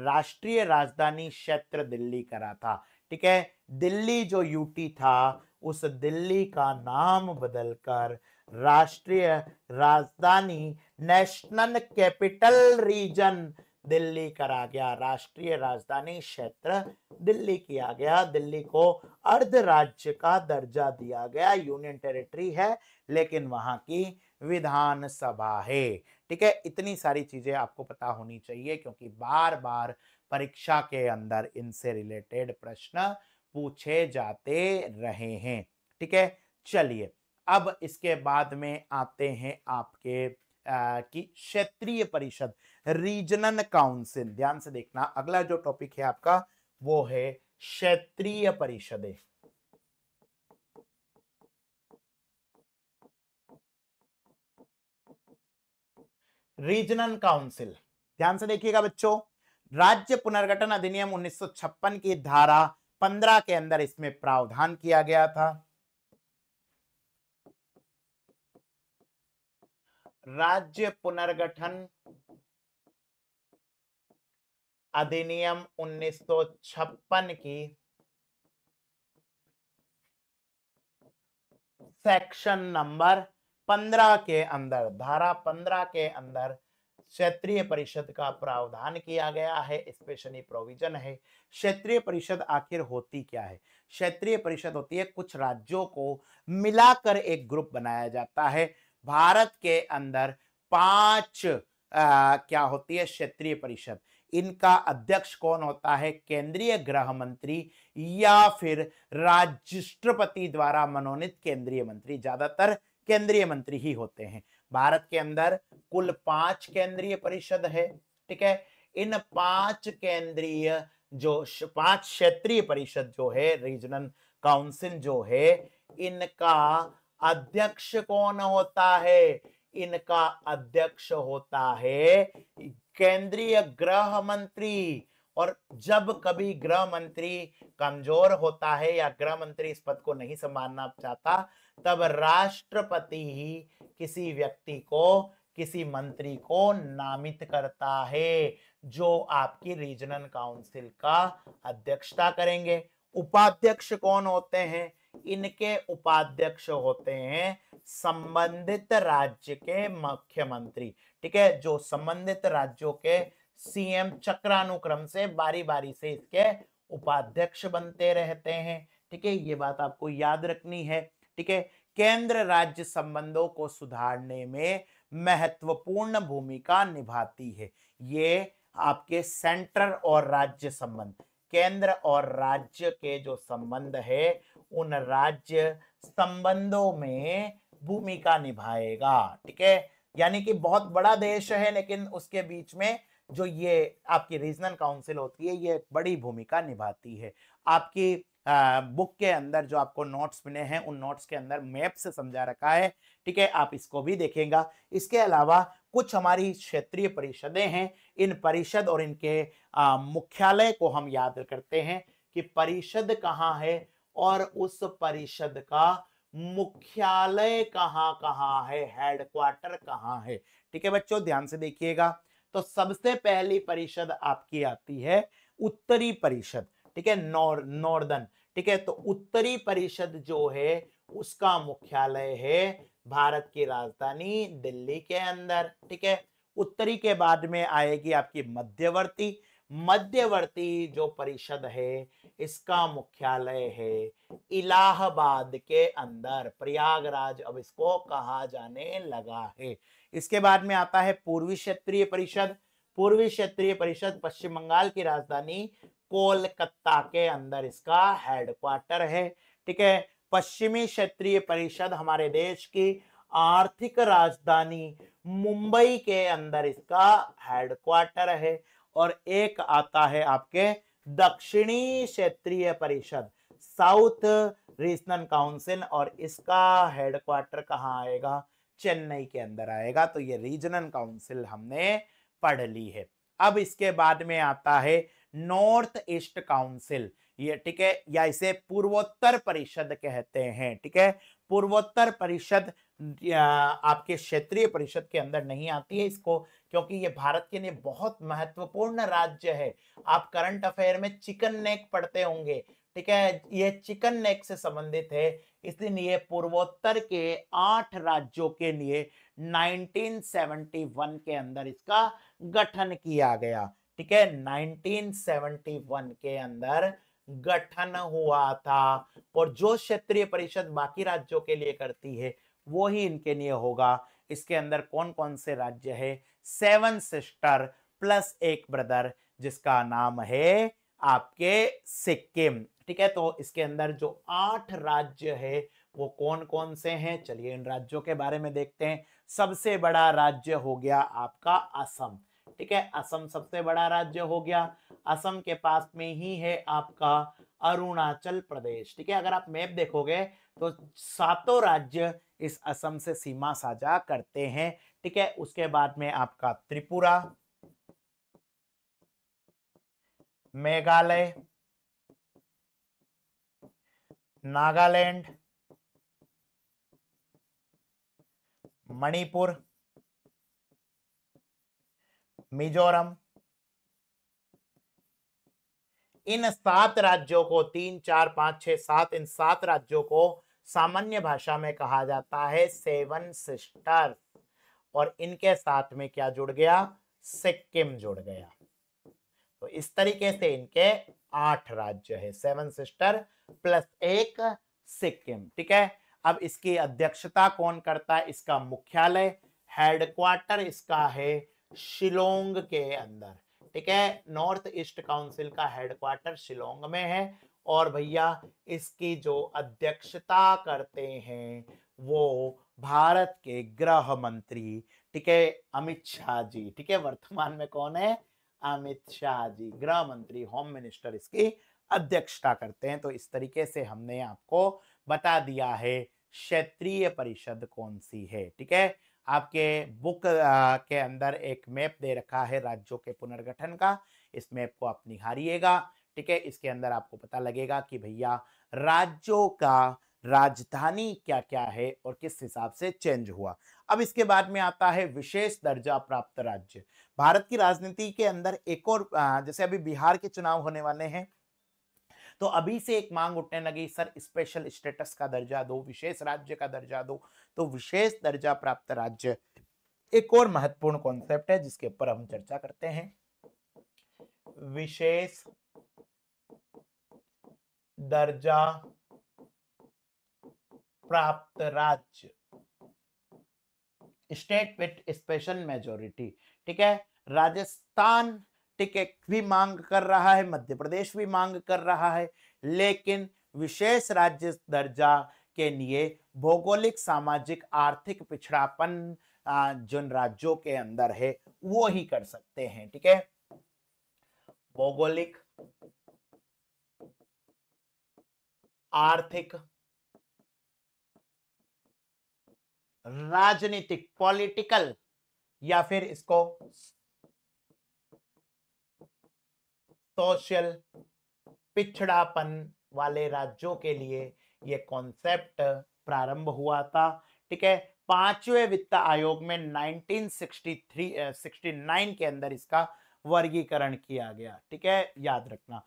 राष्ट्रीय राजधानी क्षेत्र दिल्ली करा था। ठीक है, दिल्ली जो यूटी था उस दिल्ली का नाम बदलकर राष्ट्रीय राजधानी, नेशनल कैपिटल रीजन दिल्ली करा गया। राष्ट्रीय राजधानी क्षेत्र दिल्ली किया गया। दिल्ली को अर्ध राज्य का दर्जा दिया गया, यूनियन टेरिटरी है लेकिन वहां की विधानसभा है। ठीक है, इतनी सारी चीजें आपको पता होनी चाहिए, क्योंकि बार बार परीक्षा के अंदर इनसे रिलेटेड प्रश्न पूछे जाते रहे हैं। ठीक है, चलिए अब इसके बाद में आते हैं आपके कि क्षेत्रीय परिषद, रीजनल काउंसिल। ध्यान से देखना, अगला जो टॉपिक है आपका वो है क्षेत्रीय परिषदें। रीजनल काउंसिल, ध्यान से देखिएगा बच्चों, राज्य पुनर्गठन अधिनियम 1956 की धारा 15 के अंदर इसमें प्रावधान किया गया था। राज्य पुनर्गठन अधिनियम 1956 की सेक्शन नंबर 15 के अंदर, धारा 15 के अंदर क्षेत्रीय परिषद का प्रावधान किया गया है, स्पेशली प्रोविजन है। क्षेत्रीय परिषद आखिर होती क्या है? क्षेत्रीय परिषद होती है, कुछ राज्यों को मिलाकर एक ग्रुप बनाया जाता है। भारत के अंदर 5 क्या होती है? क्षेत्रीय परिषद। इनका अध्यक्ष कौन होता है? केंद्रीय गृह मंत्री या फिर राष्ट्रपति द्वारा मनोनीत केंद्रीय मंत्री। ज्यादातर केंद्रीय मंत्री ही होते हैं। भारत के अंदर कुल 5 केंद्रीय परिषद है। ठीक है, इन 5 केंद्रीय जो 5 क्षेत्रीय परिषद जो है, रीजनल काउंसिल जो है, इनका अध्यक्ष कौन होता है? इनका अध्यक्ष होता है केंद्रीय गृह मंत्री। और जब कभी गृह मंत्री कमजोर होता है या गृह मंत्री इस पद को नहीं संभालना चाहता, तब राष्ट्रपति ही किसी व्यक्ति को, किसी मंत्री को नामित करता है, जो आपकी रीजनल काउंसिल का अध्यक्षता करेंगे। उपाध्यक्ष कौन होते हैं? इनके उपाध्यक्ष होते हैं संबंधित राज्य के मुख्यमंत्री। ठीक है, जो संबंधित राज्यों के सीएम चक्रानुक्रम से बारी बारी से इसके उपाध्यक्ष बनते रहते हैं। ठीक है, ये बात आपको याद रखनी है। ठीक है, केंद्र राज्य संबंधों को सुधारने में महत्वपूर्ण भूमिका निभाती है। ये आपके सेंटर और राज्य संबंध, केंद्र और राज्य के जो संबंध है उन राज्य संबंधों में भूमिका निभाएगा। ठीक है, यानी कि बहुत बड़ा देश है, लेकिन उसके बीच में जो ये आपकी रीजनल काउंसिल होती है ये बड़ी भूमिका निभाती है। आपकी बुक के अंदर जो आपको नोट्स मिले हैं उन नोट्स के अंदर मैप से समझा रखा है। ठीक है, आप इसको भी देखेंगे। इसके अलावा कुछ हमारी क्षेत्रीय परिषदें हैं, इन परिषद और इनके मुख्यालय को हम याद करते हैं कि परिषद कहाँ है और उस परिषद का मुख्यालय कहाँ कहाँ है, हेडक्वार्टर कहाँ है। ठीक है बच्चों, ध्यान से देखिएगा। तो सबसे पहली परिषद आपकी आती है उत्तरी परिषद। ठीक है, नॉर्दर्न। ठीक है, तो उत्तरी परिषद जो है उसका मुख्यालय है भारत की राजधानी दिल्ली के अंदर। ठीक है, उत्तरी के बाद में आएगी आपकी मध्यवर्ती। मध्यवर्ती जो परिषद है इसका मुख्यालय है इलाहाबाद के अंदर, प्रयागराज अब इसको कहा जाने लगा है। इसके बाद में आता है पूर्वी क्षेत्रीय परिषद। पूर्वी क्षेत्रीय परिषद पश्चिम बंगाल की राजधानी कोलकाता के अंदर इसका हेडक्वार्टर है। ठीक है, पश्चिमी क्षेत्रीय परिषद हमारे देश की आर्थिक राजधानी मुंबई के अंदर इसका हेडक्वार्टर है। और एक आता है आपके दक्षिणी क्षेत्रीय परिषद, साउथ रीजनल काउंसिल, और इसका हेडक्वार्टर कहाँ आएगा? चेन्नई के अंदर आएगा। तो ये रीजनल काउंसिल हमने पढ़ ली है। अब इसके बाद में आता है नॉर्थ ईस्ट काउंसिल। ये ठीक है, या इसे पूर्वोत्तर परिषद कहते हैं। ठीक है, पूर्वोत्तर परिषद आपके क्षेत्रीय परिषद के अंदर नहीं आती है इसको, क्योंकि ये भारत के लिए बहुत महत्वपूर्ण राज्य है। आप करंट अफेयर में चिकन नेक पढ़ते होंगे। ठीक है, ये चिकन नेक से संबंधित है, इसलिए पूर्वोत्तर के 8 राज्यों के लिए 1971 के अंदर इसका गठन किया गया। ठीक है, 1971 के अंदर गठन हुआ था। और जो क्षेत्रीय परिषद बाकी राज्यों के लिए करती है वो ही इनके लिए होगा। इसके अंदर कौन कौन से राज्य है? 7 सिस्टर प्लस एक ब्रदर, जिसका नाम है आपके सिक्किम। ठीक है, तो इसके अंदर जो 8 राज्य है वो कौन कौन से हैं? चलिए इन राज्यों के बारे में देखते हैं। सबसे बड़ा राज्य हो गया आपका असम। ठीक है, असम सबसे बड़ा राज्य हो गया। असम के पास में ही है आपका अरुणाचल प्रदेश। ठीक है, अगर आप मैप देखोगे तो 7 राज्य इस असम से सीमा साझा करते हैं। ठीक है, उसके बाद में आपका त्रिपुरा, मेघालय, नागालैंड, मणिपुर, मिजोरम। इन 7 राज्यों को 3, 4, 5, 6, 7, इन 7 राज्यों को सामान्य भाषा में कहा जाता है 7 सिस्टर। और इनके साथ में क्या जुड़ गया? सिक्किम जुड़ गया। तो इस तरीके से इनके 8 राज्य है, 7 सिस्टर प्लस एक सिक्किम। ठीक है, अब इसकी अध्यक्षता कौन करता है? इसका मुख्यालय, हेडक्वार्टर इसका है शिलोंग के अंदर। ठीक है, नॉर्थ ईस्ट काउंसिल का हेडक्वार्टर शिलोंग में है। और भैया इसकी जो अध्यक्षता करते हैं वो भारत के गृह मंत्री, ठीक है, अमित शाह जी। ठीक है, वर्तमान में कौन है? अमित शाह जी, गृह मंत्री, होम मिनिस्टर इसकी अध्यक्षता करते हैं। तो इस तरीके से हमने आपको बता दिया है क्षेत्रीय परिषद कौन सी है। ठीक है, आपके बुक के अंदर एक मैप दे रखा है राज्यों के पुनर्गठन का, इस मैप को आप निहारिएगा। ठीक है, इसके अंदर आपको पता लगेगा कि भैया राज्यों का राजधानी क्या क्या है और किस हिसाब से चेंज हुआ। अब इसके बाद में आता है विशेष दर्जा प्राप्त राज्य। भारत की राजनीति के अंदर एक और जैसे अभी बिहार के चुनाव होने वाले हैं, तो अभी से एक मांग उठने लगी, सर स्पेशल स्टेटस का दर्जा दो, विशेष राज्य का दर्जा दो। तो विशेष दर्जा प्राप्त राज्य एक और महत्वपूर्ण कॉन्सेप्ट है जिसके ऊपर हम चर्चा करते हैं। विशेष दर्जा प्राप्त राज्य, स्टेट विथ स्पेशल मेजोरिटी। ठीक है, राजस्थान ठीक है भी मांग कर रहा है, मध्य प्रदेश भी मांग कर रहा है, लेकिन विशेष राज्य दर्जा के लिए भौगोलिक सामाजिक आर्थिक पिछड़ापन जिन राज्यों के अंदर है वो ही कर सकते हैं। ठीक है, भौगोलिक आर्थिक राजनीतिक पॉलिटिकल या फिर इसको सोशल पिछड़ापन वाले राज्यों के लिए ये कॉन्सेप्ट प्रारंभ हुआ था। ठीक है, पांचवें वित्त आयोग में 1969 के अंदर इसका वर्गीकरण किया गया। ठीक है, याद रखना,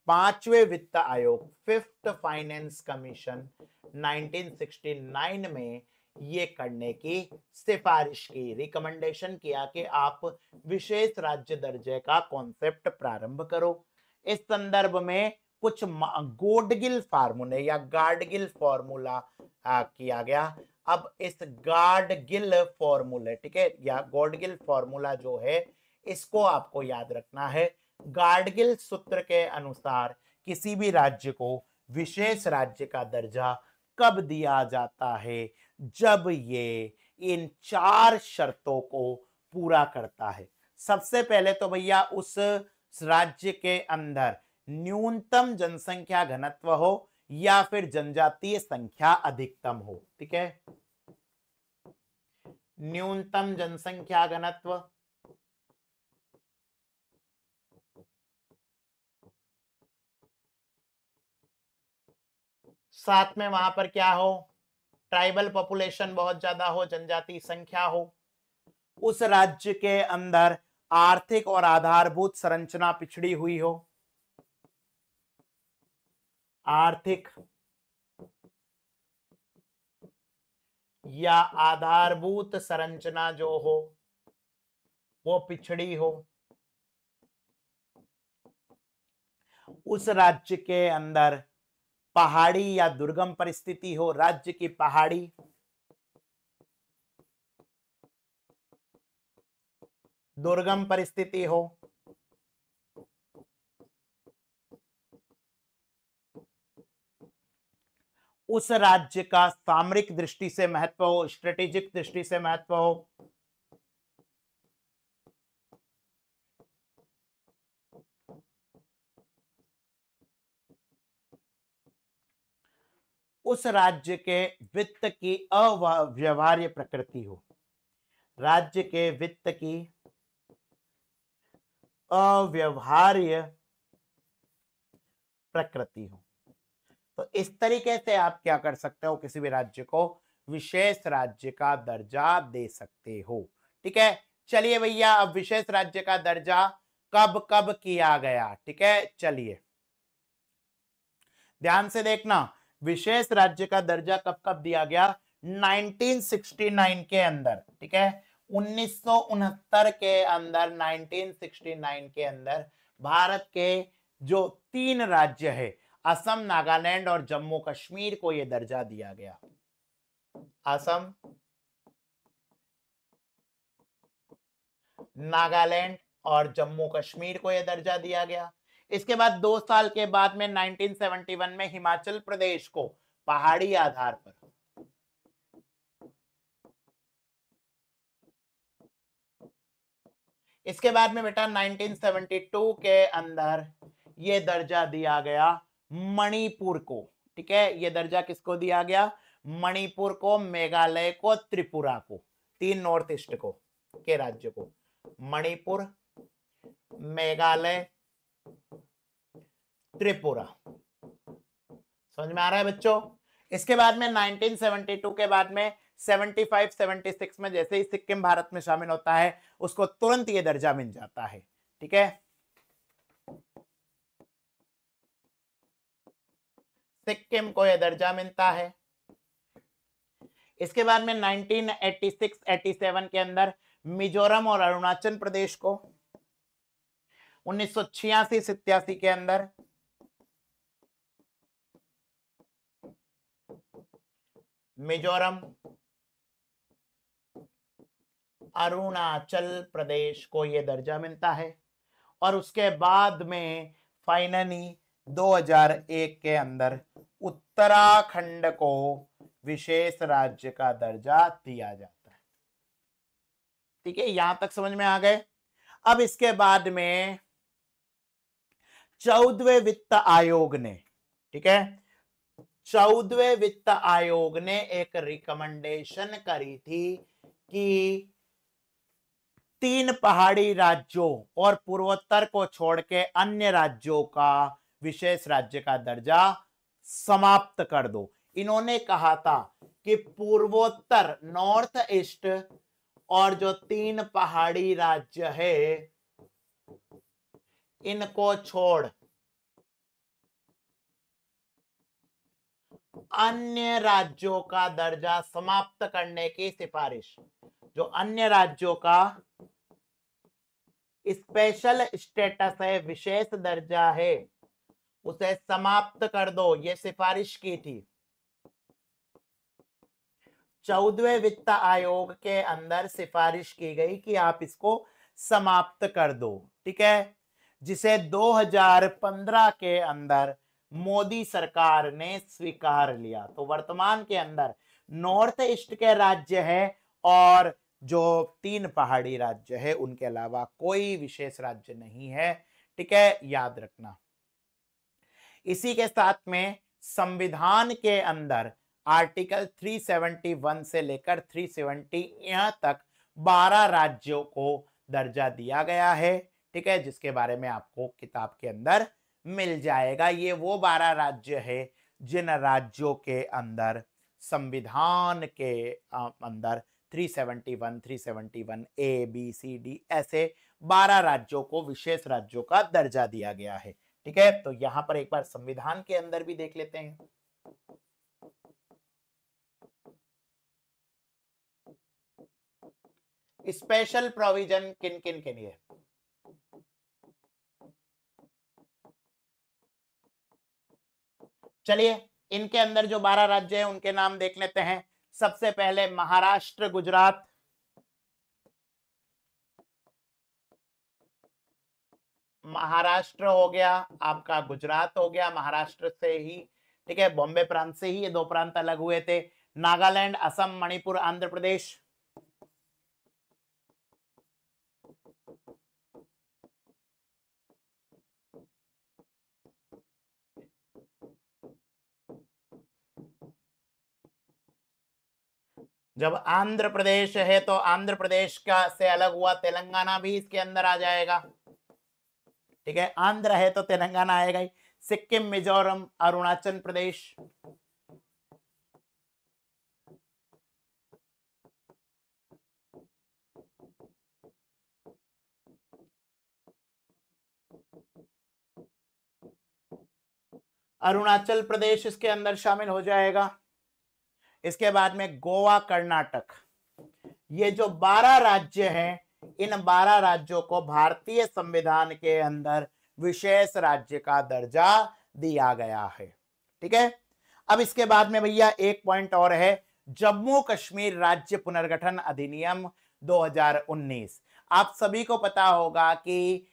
पांचवें वित्त आयोग, फिफ्थ फाइनेंस कमीशन 1969 में ये करने की सिफारिश की, रिकमेंडेशन किया कि आप विशेष राज्य दर्जे का कॉन्सेप्ट प्रारंभ करो। इस संदर्भ में कुछ गोडगिल फार्मूले या गार्डगिल फॉर्मूला किया गया। अब इस गार्डगिल फॉर्मूले, ठीक है, या गॉडगिल फॉर्मूला जो है इसको आपको याद रखना है। गार्डगिल सूत्र के अनुसार किसी भी राज्य को विशेष राज्य का दर्जा कब दिया जाता है, जब ये इन चार शर्तों को पूरा करता है। सबसे पहले तो भैया उस राज्य के अंदर न्यूनतम जनसंख्या घनत्व हो या फिर जनजातीय संख्या अधिकतम हो। ठीक है, न्यूनतम जनसंख्या घनत्व, साथ में वहां पर क्या हो, ट्राइबल पॉपुलेशन बहुत ज्यादा हो, जनजातीय संख्या हो, उस राज्य के अंदर आर्थिक और आधारभूत संरचना पिछड़ी हुई हो, आर्थिक या आधारभूत संरचना जो हो वो पिछड़ी हो, उस राज्य के अंदर पहाड़ी या दुर्गम परिस्थिति हो, राज्य की पहाड़ी दुर्गम परिस्थिति हो, उस राज्य का सामरिक दृष्टि से महत्व हो, स्ट्रेटेजिक दृष्टि से महत्व हो, उस राज्य के वित्त की अव्यवहार्य प्रकृति हो, राज्य के वित्त की अव्यवहार्य प्रकृति हो। तो इस तरीके से आप क्या कर सकते हो, किसी भी राज्य को विशेष राज्य का दर्जा दे सकते हो। ठीक है, चलिए भैया, अब विशेष राज्य का दर्जा कब कब किया गया। ठीक है, चलिए ध्यान से देखना, विशेष राज्य का दर्जा कब कब दिया गया, 1969 के अंदर। ठीक है, 1969 के अंदर, 1969 के अंदर भारत के जो 3 राज्य है, असम, नागालैंड और जम्मू कश्मीर को यह दर्जा दिया गया। असम, नागालैंड और जम्मू कश्मीर को यह दर्जा दिया गया। इसके बाद 2 साल के बाद में 1971 में हिमाचल प्रदेश को पहाड़ी आधार पर, इसके बाद में बेटा 1972 के अंदर ये दर्जा दिया गया मणिपुर को। ठीक है, ये दर्जा किसको दिया गया, मणिपुर को, मेघालय को, त्रिपुरा को, 3 नॉर्थ ईस्ट को के राज्य को, मणिपुर, मेघालय, त्रिपुरा। समझ में आ रहा है बच्चों? इसके बाद में 1972 के बाद में 75 76 में जैसे ही सिक्किम भारत में शामिल होता है उसको तुरंत ये दर्जा मिल जाता है। ठीक है, सिक्किम को यह दर्जा मिलता है। इसके बाद में 1986-87 के अंदर मिजोरम और अरुणाचल प्रदेश को, 1986-87 के अंदर मिजोरम अरुणाचल प्रदेश को यह दर्जा मिलता है। और उसके बाद में फाइनली 2001 के अंदर उत्तराखंड को विशेष राज्य का दर्जा दिया जाता है। ठीक है, यहां तक समझ में आ गए। अब इसके बाद में 14वें वित्त आयोग ने, ठीक है, 14वें वित्त आयोग ने एक रिकमेंडेशन करी थी कि 3 पहाड़ी राज्यों और पूर्वोत्तर को छोड़ के अन्य राज्यों का विशेष राज्य का दर्जा समाप्त कर दो। इन्होंने कहा था कि पूर्वोत्तर नॉर्थ ईस्ट और जो 3 पहाड़ी राज्य है इनको छोड़ अन्य राज्यों का दर्जा समाप्त करने की सिफारिश, जो अन्य राज्यों का स्पेशल स्टेटस है, विशेष दर्जा है, उसे समाप्त कर दो, ये सिफारिश की थी। 14वें वित्त आयोग के अंदर सिफारिश की गई कि आप इसको समाप्त कर दो। ठीक है, जिसे 2015 के अंदर मोदी सरकार ने स्वीकार लिया। तो वर्तमान के अंदर नॉर्थ ईस्ट के राज्य है और जो 3 पहाड़ी राज्य है उनके अलावा कोई विशेष राज्य नहीं है। ठीक है, याद रखना। इसी के साथ में संविधान के अंदर आर्टिकल 371 से लेकर 370 यहां तक 12 राज्यों को दर्जा दिया गया है। ठीक है, जिसके बारे में आपको किताब के अंदर मिल जाएगा। ये वो 12 राज्य है जिन राज्यों के अंदर संविधान के अंदर 371, 371 ए बी सी डी ऐसे 12 राज्यों को विशेष राज्यों का दर्जा दिया गया है। ठीक है, तो यहां पर एक बार संविधान के अंदर भी देख लेते हैं। स्पेशल प्रोविजन किन किन के लिए? चलिए इनके अंदर जो 12 राज्य हैं उनके नाम देख लेते हैं। सबसे पहले महाराष्ट्र, गुजरात, महाराष्ट्र हो गया आपका, गुजरात हो गया महाराष्ट्र से ही। ठीक है, बॉम्बे प्रांत से ही ये 2 प्रांत अलग हुए थे। नागालैंड, असम, मणिपुर, आंध्र प्रदेश, जब आंध्र प्रदेश है तो आंध्र प्रदेश का से अलग हुआ तेलंगाना भी इसके अंदर आ जाएगा। ठीक है, आंध्र है तो तेलंगाना आएगा ही। सिक्किम, मिजोरम, अरुणाचल प्रदेश, अरुणाचल प्रदेश इसके अंदर शामिल हो जाएगा। इसके बाद में गोवा, कर्नाटक, ये जो 12 राज्य हैं इन 12 राज्यों को भारतीय संविधान के अंदर विशेष राज्य का दर्जा दिया गया है। ठीक है, अब इसके बाद में भैया एक पॉइंट और है, जम्मू कश्मीर राज्य पुनर्गठन अधिनियम 2019। आप सभी को पता होगा कि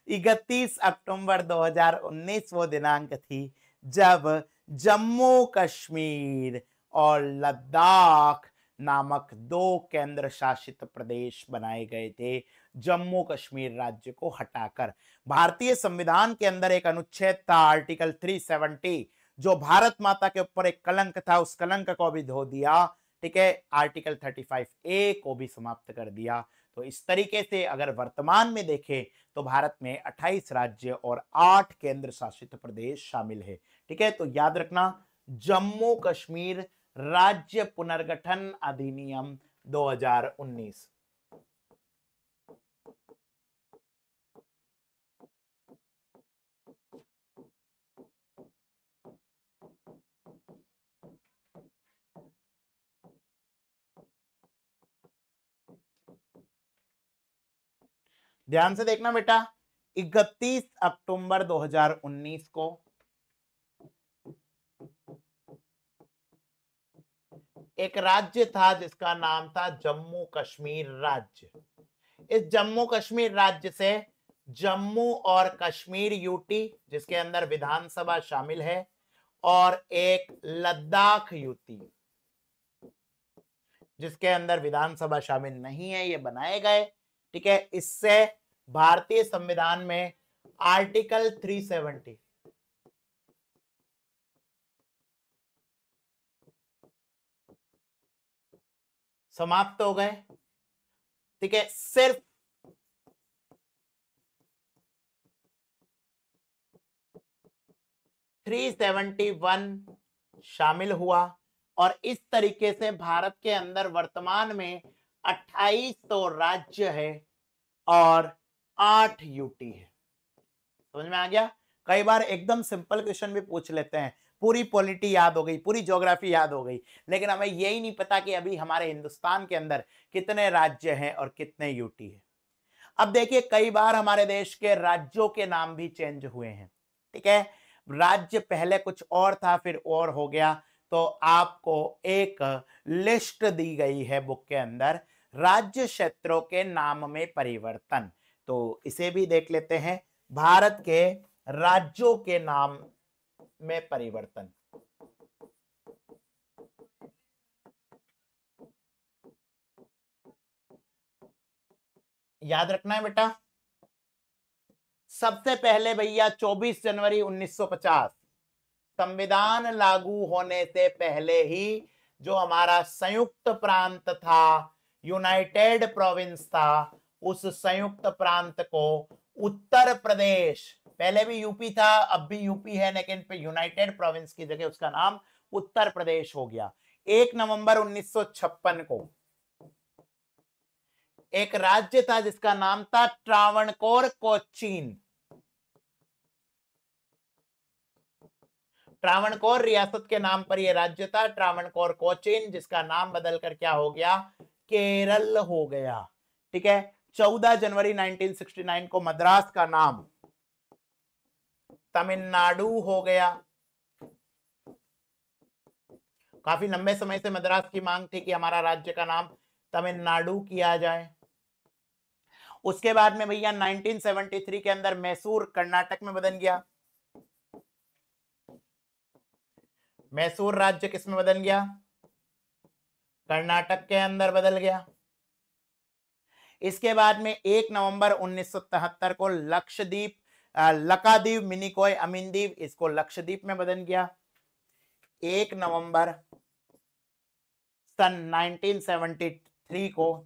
31 अक्टूबर 2019 वो दिनांक थी जब जम्मू कश्मीर और लद्दाख नामक 2 केंद्र शासित प्रदेश बनाए गए थे। जम्मू कश्मीर राज्य को हटाकर भारतीय संविधान के अंदर एक अनुच्छेद था आर्टिकल 370 जो भारत माता के ऊपर एक कलंक था, उस कलंक को भी धो दिया। ठीक है, आर्टिकल 35A को भी समाप्त कर दिया। तो इस तरीके से अगर वर्तमान में देखें तो भारत में 28 राज्य और 8 केंद्र शासित प्रदेश शामिल है। ठीक है, तो याद रखना जम्मू कश्मीर राज्य पुनर्गठन अधिनियम 2019। ध्यान से देखना बेटा, 31 अक्टूबर 2019 को एक राज्य था जिसका नाम था जम्मू कश्मीर राज्य। इस जम्मू कश्मीर राज्य से जम्मू और कश्मीर यूटी, जिसके अंदर विधानसभा शामिल है, और एक लद्दाख यूटी जिसके अंदर विधानसभा शामिल नहीं है, ये बनाए गए। ठीक है, इससे भारतीय संविधान में आर्टिकल 370 समाप्त हो गए। ठीक है, सिर्फ थ्री 371 शामिल हुआ, और इस तरीके से भारत के अंदर वर्तमान में 28 तो राज्य है और 8 यूटी है। समझ में आ गया? कई बार एकदम सिंपल क्वेश्चन भी पूछ लेते हैं, पूरी पॉलिटी याद हो गई, पूरी ज्योग्राफी याद हो गई, लेकिन हमें यही नहीं पता कि अभी हमारे हिंदुस्तान के अंदर कितने राज्य हैं और कितने यूटी है। अब देखिए, कई बार हमारे देश के राज्यों के नाम भी चेंज हुए हैं। ठीक है, राज्य पहले कुछ और था, फिर और हो गया। तो आपको एक लिस्ट दी गई है बुक के अंदर, राज्य क्षेत्रों के नाम में परिवर्तन। तो इसे भी देख लेते हैं, भारत के राज्यों के नाम में परिवर्तन। याद रखना है बेटा, सबसे पहले भैया 24 जनवरी 1950 संविधान लागू होने से पहले ही जो हमारा संयुक्त प्रांत था, यूनाइटेड प्रोविंस था, उस संयुक्त प्रांत को उत्तर प्रदेश, पहले भी यूपी था, अब भी यूपी है, लेकिन यूनाइटेड प्रोविंस की जगह उसका नाम उत्तर प्रदेश हो गया। 1 नवंबर 1956 को एक राज्य था जिसका नाम था ट्रावणकोर कोचीन। ट्रावणकोर रियासत के नाम पर यह राज्य था, ट्रावणकोर कोचीन, जिसका नाम बदलकर क्या हो गया, केरल हो गया। ठीक है, 14 जनवरी 1969 को मद्रास का नाम तमिलनाडु हो गया। काफी लंबे समय से मद्रास की मांग थी कि हमारा राज्य का नाम तमिलनाडु किया जाए। उसके बाद में भैया 1973 के अंदर मैसूर कर्नाटक में बदल गया। मैसूर राज्य किस में बदल गया, कर्नाटक के अंदर बदल गया। इसके बाद में 1 नवंबर 1973 को लक्षद्वीप, लकाद्वीप, मिनिकॉय, अमीनद्वीप, इसको लक्षद्वीप में बदल गया। 1 नवंबर सन 1973 को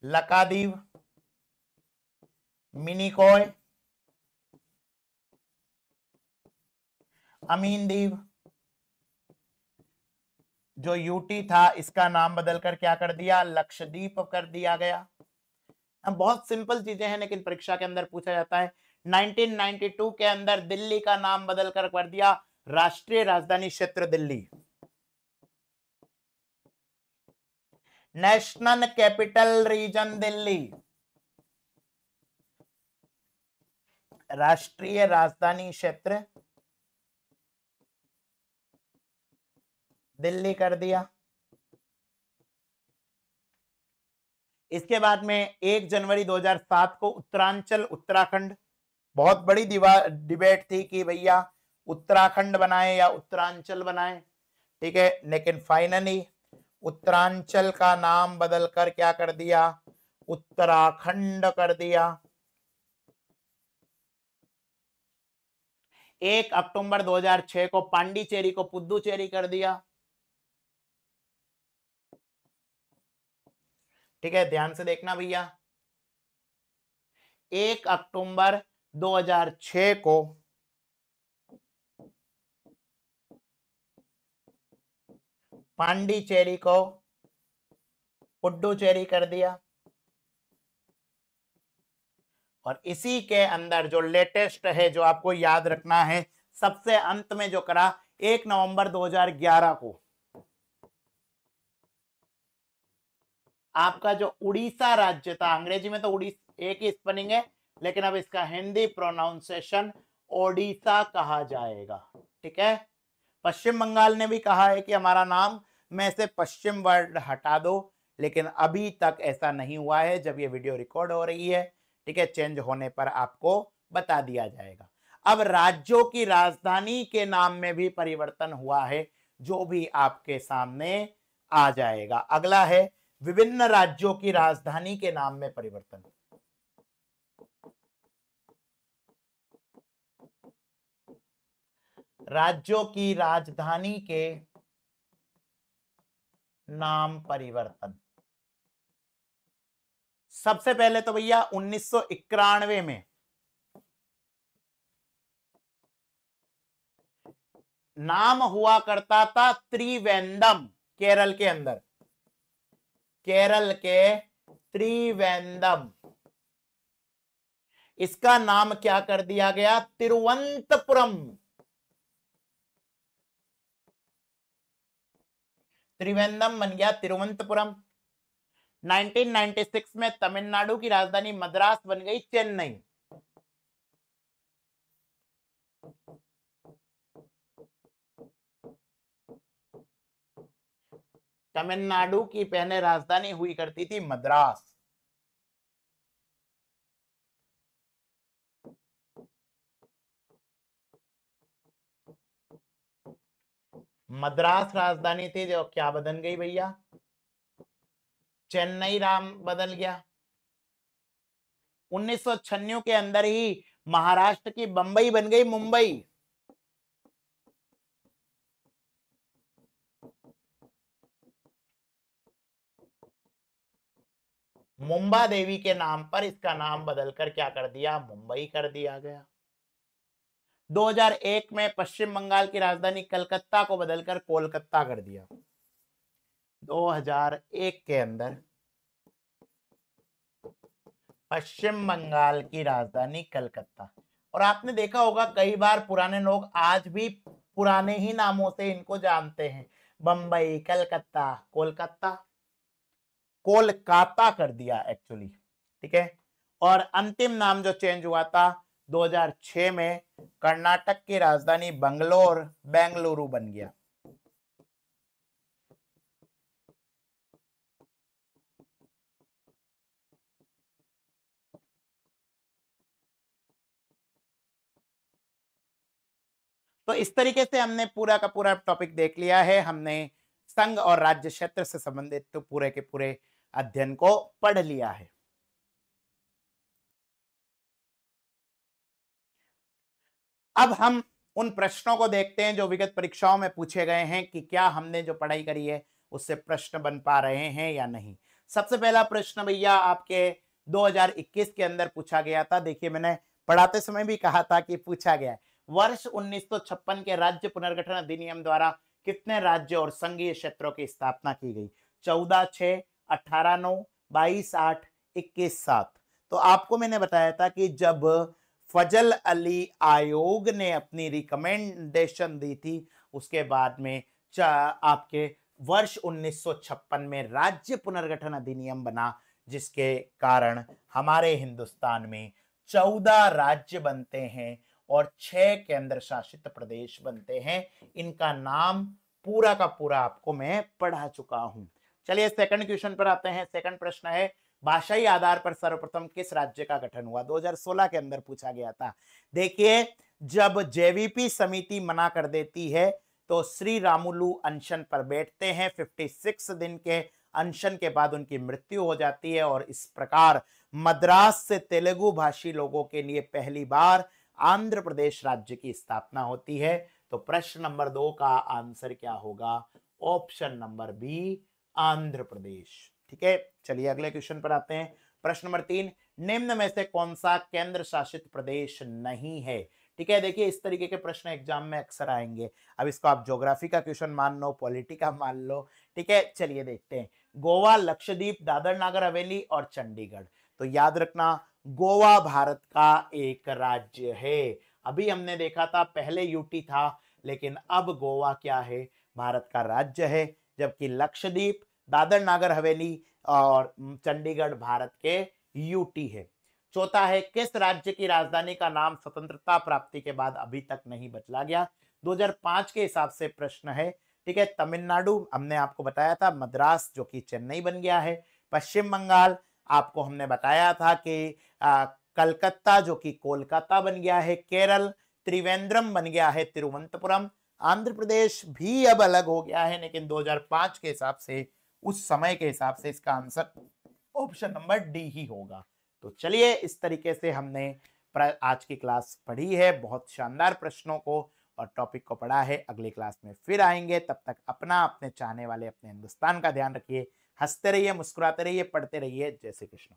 लकाद्वीप, मिनिकॉय, अमीनद्वीप जो यूटी था, इसका नाम बदलकर क्या कर दिया, लक्षद्वीप कर दिया गया। अब बहुत सिंपल चीजें हैं, लेकिन परीक्षा के अंदर पूछा जाता है। 1992 के अंदर दिल्ली का नाम बदलकर कर दिया राष्ट्रीय राजधानी क्षेत्र Delhi, national capital region Delhi, राष्ट्रीय राजधानी क्षेत्र दिल्ली कर दिया। इसके बाद में 1 जनवरी 2007 को उत्तरांचल उत्तराखंड, बहुत बड़ी डिबेट थी कि भैया उत्तराखंड बनाए या उत्तरांचल बनाए। ठीक है, लेकिन फाइनली उत्तरांचल का नाम बदलकर क्या कर दिया, उत्तराखंड कर दिया। 1 अक्टूबर 2006 को पांडिचेरी को पुदुचेरी कर दिया। ठीक है, ध्यान से देखना भैया, 1 अक्टूबर 2006 को पांडिचेरी को पुडुचेरी कर दिया, और इसी के अंदर जो लेटेस्ट है, जो आपको याद रखना है, सबसे अंत में जो करा 1 नवंबर 2011 को आपका जो उड़ीसा राज्य था, अंग्रेजी में तो उड़ीसा एक ही स्पेलिंग है, लेकिन अब इसका हिंदी प्रोनाउंसिएशन ओडिशा कहा जाएगा। ठीक है, पश्चिम बंगाल ने भी कहा है कि हमारा नाम में से पश्चिम वर्ड हटा दो, लेकिन अभी तक ऐसा नहीं हुआ है। जब ये वीडियो रिकॉर्ड हो रही है, ठीक है, चेंज होने पर आपको बता दिया जाएगा। अब राज्यों की राजधानी के नाम में भी परिवर्तन हुआ है, जो भी आपके सामने आ जाएगा। अगला है विभिन्न राज्यों की राजधानी के नाम में परिवर्तन। राज्यों की राजधानी के नाम परिवर्तन। सबसे पहले तो भैया 1991 में नाम हुआ करता था त्रिवेंद्रम, केरल के अंदर, केरल के त्रिवेंद्रम। इसका नाम क्या कर दिया गया? तिरुवनंतपुरम। त्रिवेंद्रम बन गया तिरुवनंतपुरम। 1996 में तमिलनाडु की राजधानी मद्रास बन गई चेन्नई। तमिलनाडु की पहले राजधानी हुई करती थी मद्रास। मद्रास राजधानी थी, जो क्या बदल गई भैया? चेन्नई राम बदल गया। 1996 के अंदर ही महाराष्ट्र की बंबई बन गई मुंबई। मुंबा देवी के नाम पर इसका नाम बदलकर क्या कर दिया? मुंबई कर दिया गया। 2001 में पश्चिम बंगाल की राजधानी कलकत्ता को बदलकर कोलकाता कर दिया। 2001 के अंदर पश्चिम बंगाल की राजधानी कलकत्ता। और आपने देखा होगा कई बार पुराने लोग आज भी पुराने ही नामों से इनको जानते हैं, बंबई, कलकत्ता, कोलकाता, कोलकाता कर दिया एक्चुअली। ठीक है, और अंतिम नाम जो चेंज हुआ था 2006 में, कर्नाटक की राजधानी बंगलोर बेंगलुरु बन गया। तो इस तरीके से हमने पूरा का पूरा टॉपिक देख लिया है। हमने संघ और राज्य क्षेत्र से संबंधित तो पूरे के पूरे अध्ययन को पढ़ लिया है। अब हम उन प्रश्नों को देखते हैं जो विगत परीक्षाओं में पूछे गए हैं कि क्या हमने जो पढ़ाई करी है उससे प्रश्न बन पा रहे हैं या नहीं। सबसे पहला प्रश्न भैया आपके 2021 के अंदर पूछा गया था। देखिए, मैंने पढ़ाते समय भी कहा था कि पूछा गया है। वर्ष 1956 के राज्य पुनर्गठन अधिनियम द्वारा कितने राज्य और संघीय क्षेत्रों की स्थापना की गई? 14/6, 18/9, 22/8, 21/7। तो आपको मैंने बताया था कि जब फजल अली आयोग ने अपनी रिकमेंडेशन दी थी, उसके बाद में आपके वर्ष 1956 में राज्य पुनर्गठन अधिनियम बना, जिसके कारण हमारे हिंदुस्तान में 14 राज्य बनते हैं और 6 केंद्र शासित प्रदेश बनते हैं। इनका नाम पूरा का पूरा आपको मैं पढ़ा चुका हूं। चलिए सेकंड क्वेश्चन पर आते हैं। सेकंड प्रश्न है, भाषाई आधार पर सर्वप्रथम किस राज्य का गठन हुआ? 2016 के अंदर पूछा गया था। देखिए, जब जेवीपी समिति मना कर देती है तो श्री रामुलु अनशन पर बैठते हैं। 56 दिन के अनशन के बाद उनकी मृत्यु हो जाती है और इस प्रकार मद्रास से तेलुगु भाषी लोगों के लिए पहली बार आंध्र प्रदेश राज्य की स्थापना होती है। तो प्रश्न नंबर 2 का आंसर क्या होगा? Option number B, Andhra Pradesh. ठीक है, चलिए अगले क्वेश्चन पर आते हैं। प्रश्न नंबर 3, निम्न में से कौन सा केंद्र शासित प्रदेश नहीं है? ठीक है, देखिए इस तरीके के प्रश्न एग्जाम में अक्सर आएंगे। अब इसको आप ज्योग्राफी का क्वेश्चन मान लो, पॉलिटी का मान लो, ठीक है। चलिए देखते हैं, गोवा, लक्षद्वीप, दादर नागर हवेली और चंडीगढ़। तो याद रखना, गोवा भारत का एक राज्य है। अभी हमने देखा था पहले यूटी था, लेकिन अब गोवा क्या है, भारत का राज्य है। जबकि लक्षद्वीप, दादर नागर हवेली और चंडीगढ़ भारत के यूटी है। चौथा है, किस राज्य की राजधानी का नाम स्वतंत्रता प्राप्ति के बाद अभी तक नहीं बदला गया? 2005 के हिसाब से प्रश्न है, ठीक है। तमिलनाडु हमने आपको बताया था, मद्रास जो कि चेन्नई बन गया है। पश्चिम बंगाल आपको हमने बताया था कि कलकत्ता जो कि कोलकाता बन गया है। केरल त्रिवेंद्रम बन गया है तिरुवनंतपुरम। आंध्र प्रदेश भी अब अलग हो गया है, लेकिन 2005 के हिसाब से, उस समय के हिसाब से इसका आंसर ऑप्शन नंबर डी ही होगा। तो चलिए इस तरीके से हमने आज की क्लास पढ़ी है, बहुत शानदार प्रश्नों को और टॉपिक को पढ़ा है। अगली क्लास में फिर आएंगे, तब तक अपना, अपने चाहने वाले, अपने हिंदुस्तान का ध्यान रखिए। हंसते रहिए, मुस्कुराते रहिए, पढ़ते रहिए। जय श्री कृष्ण।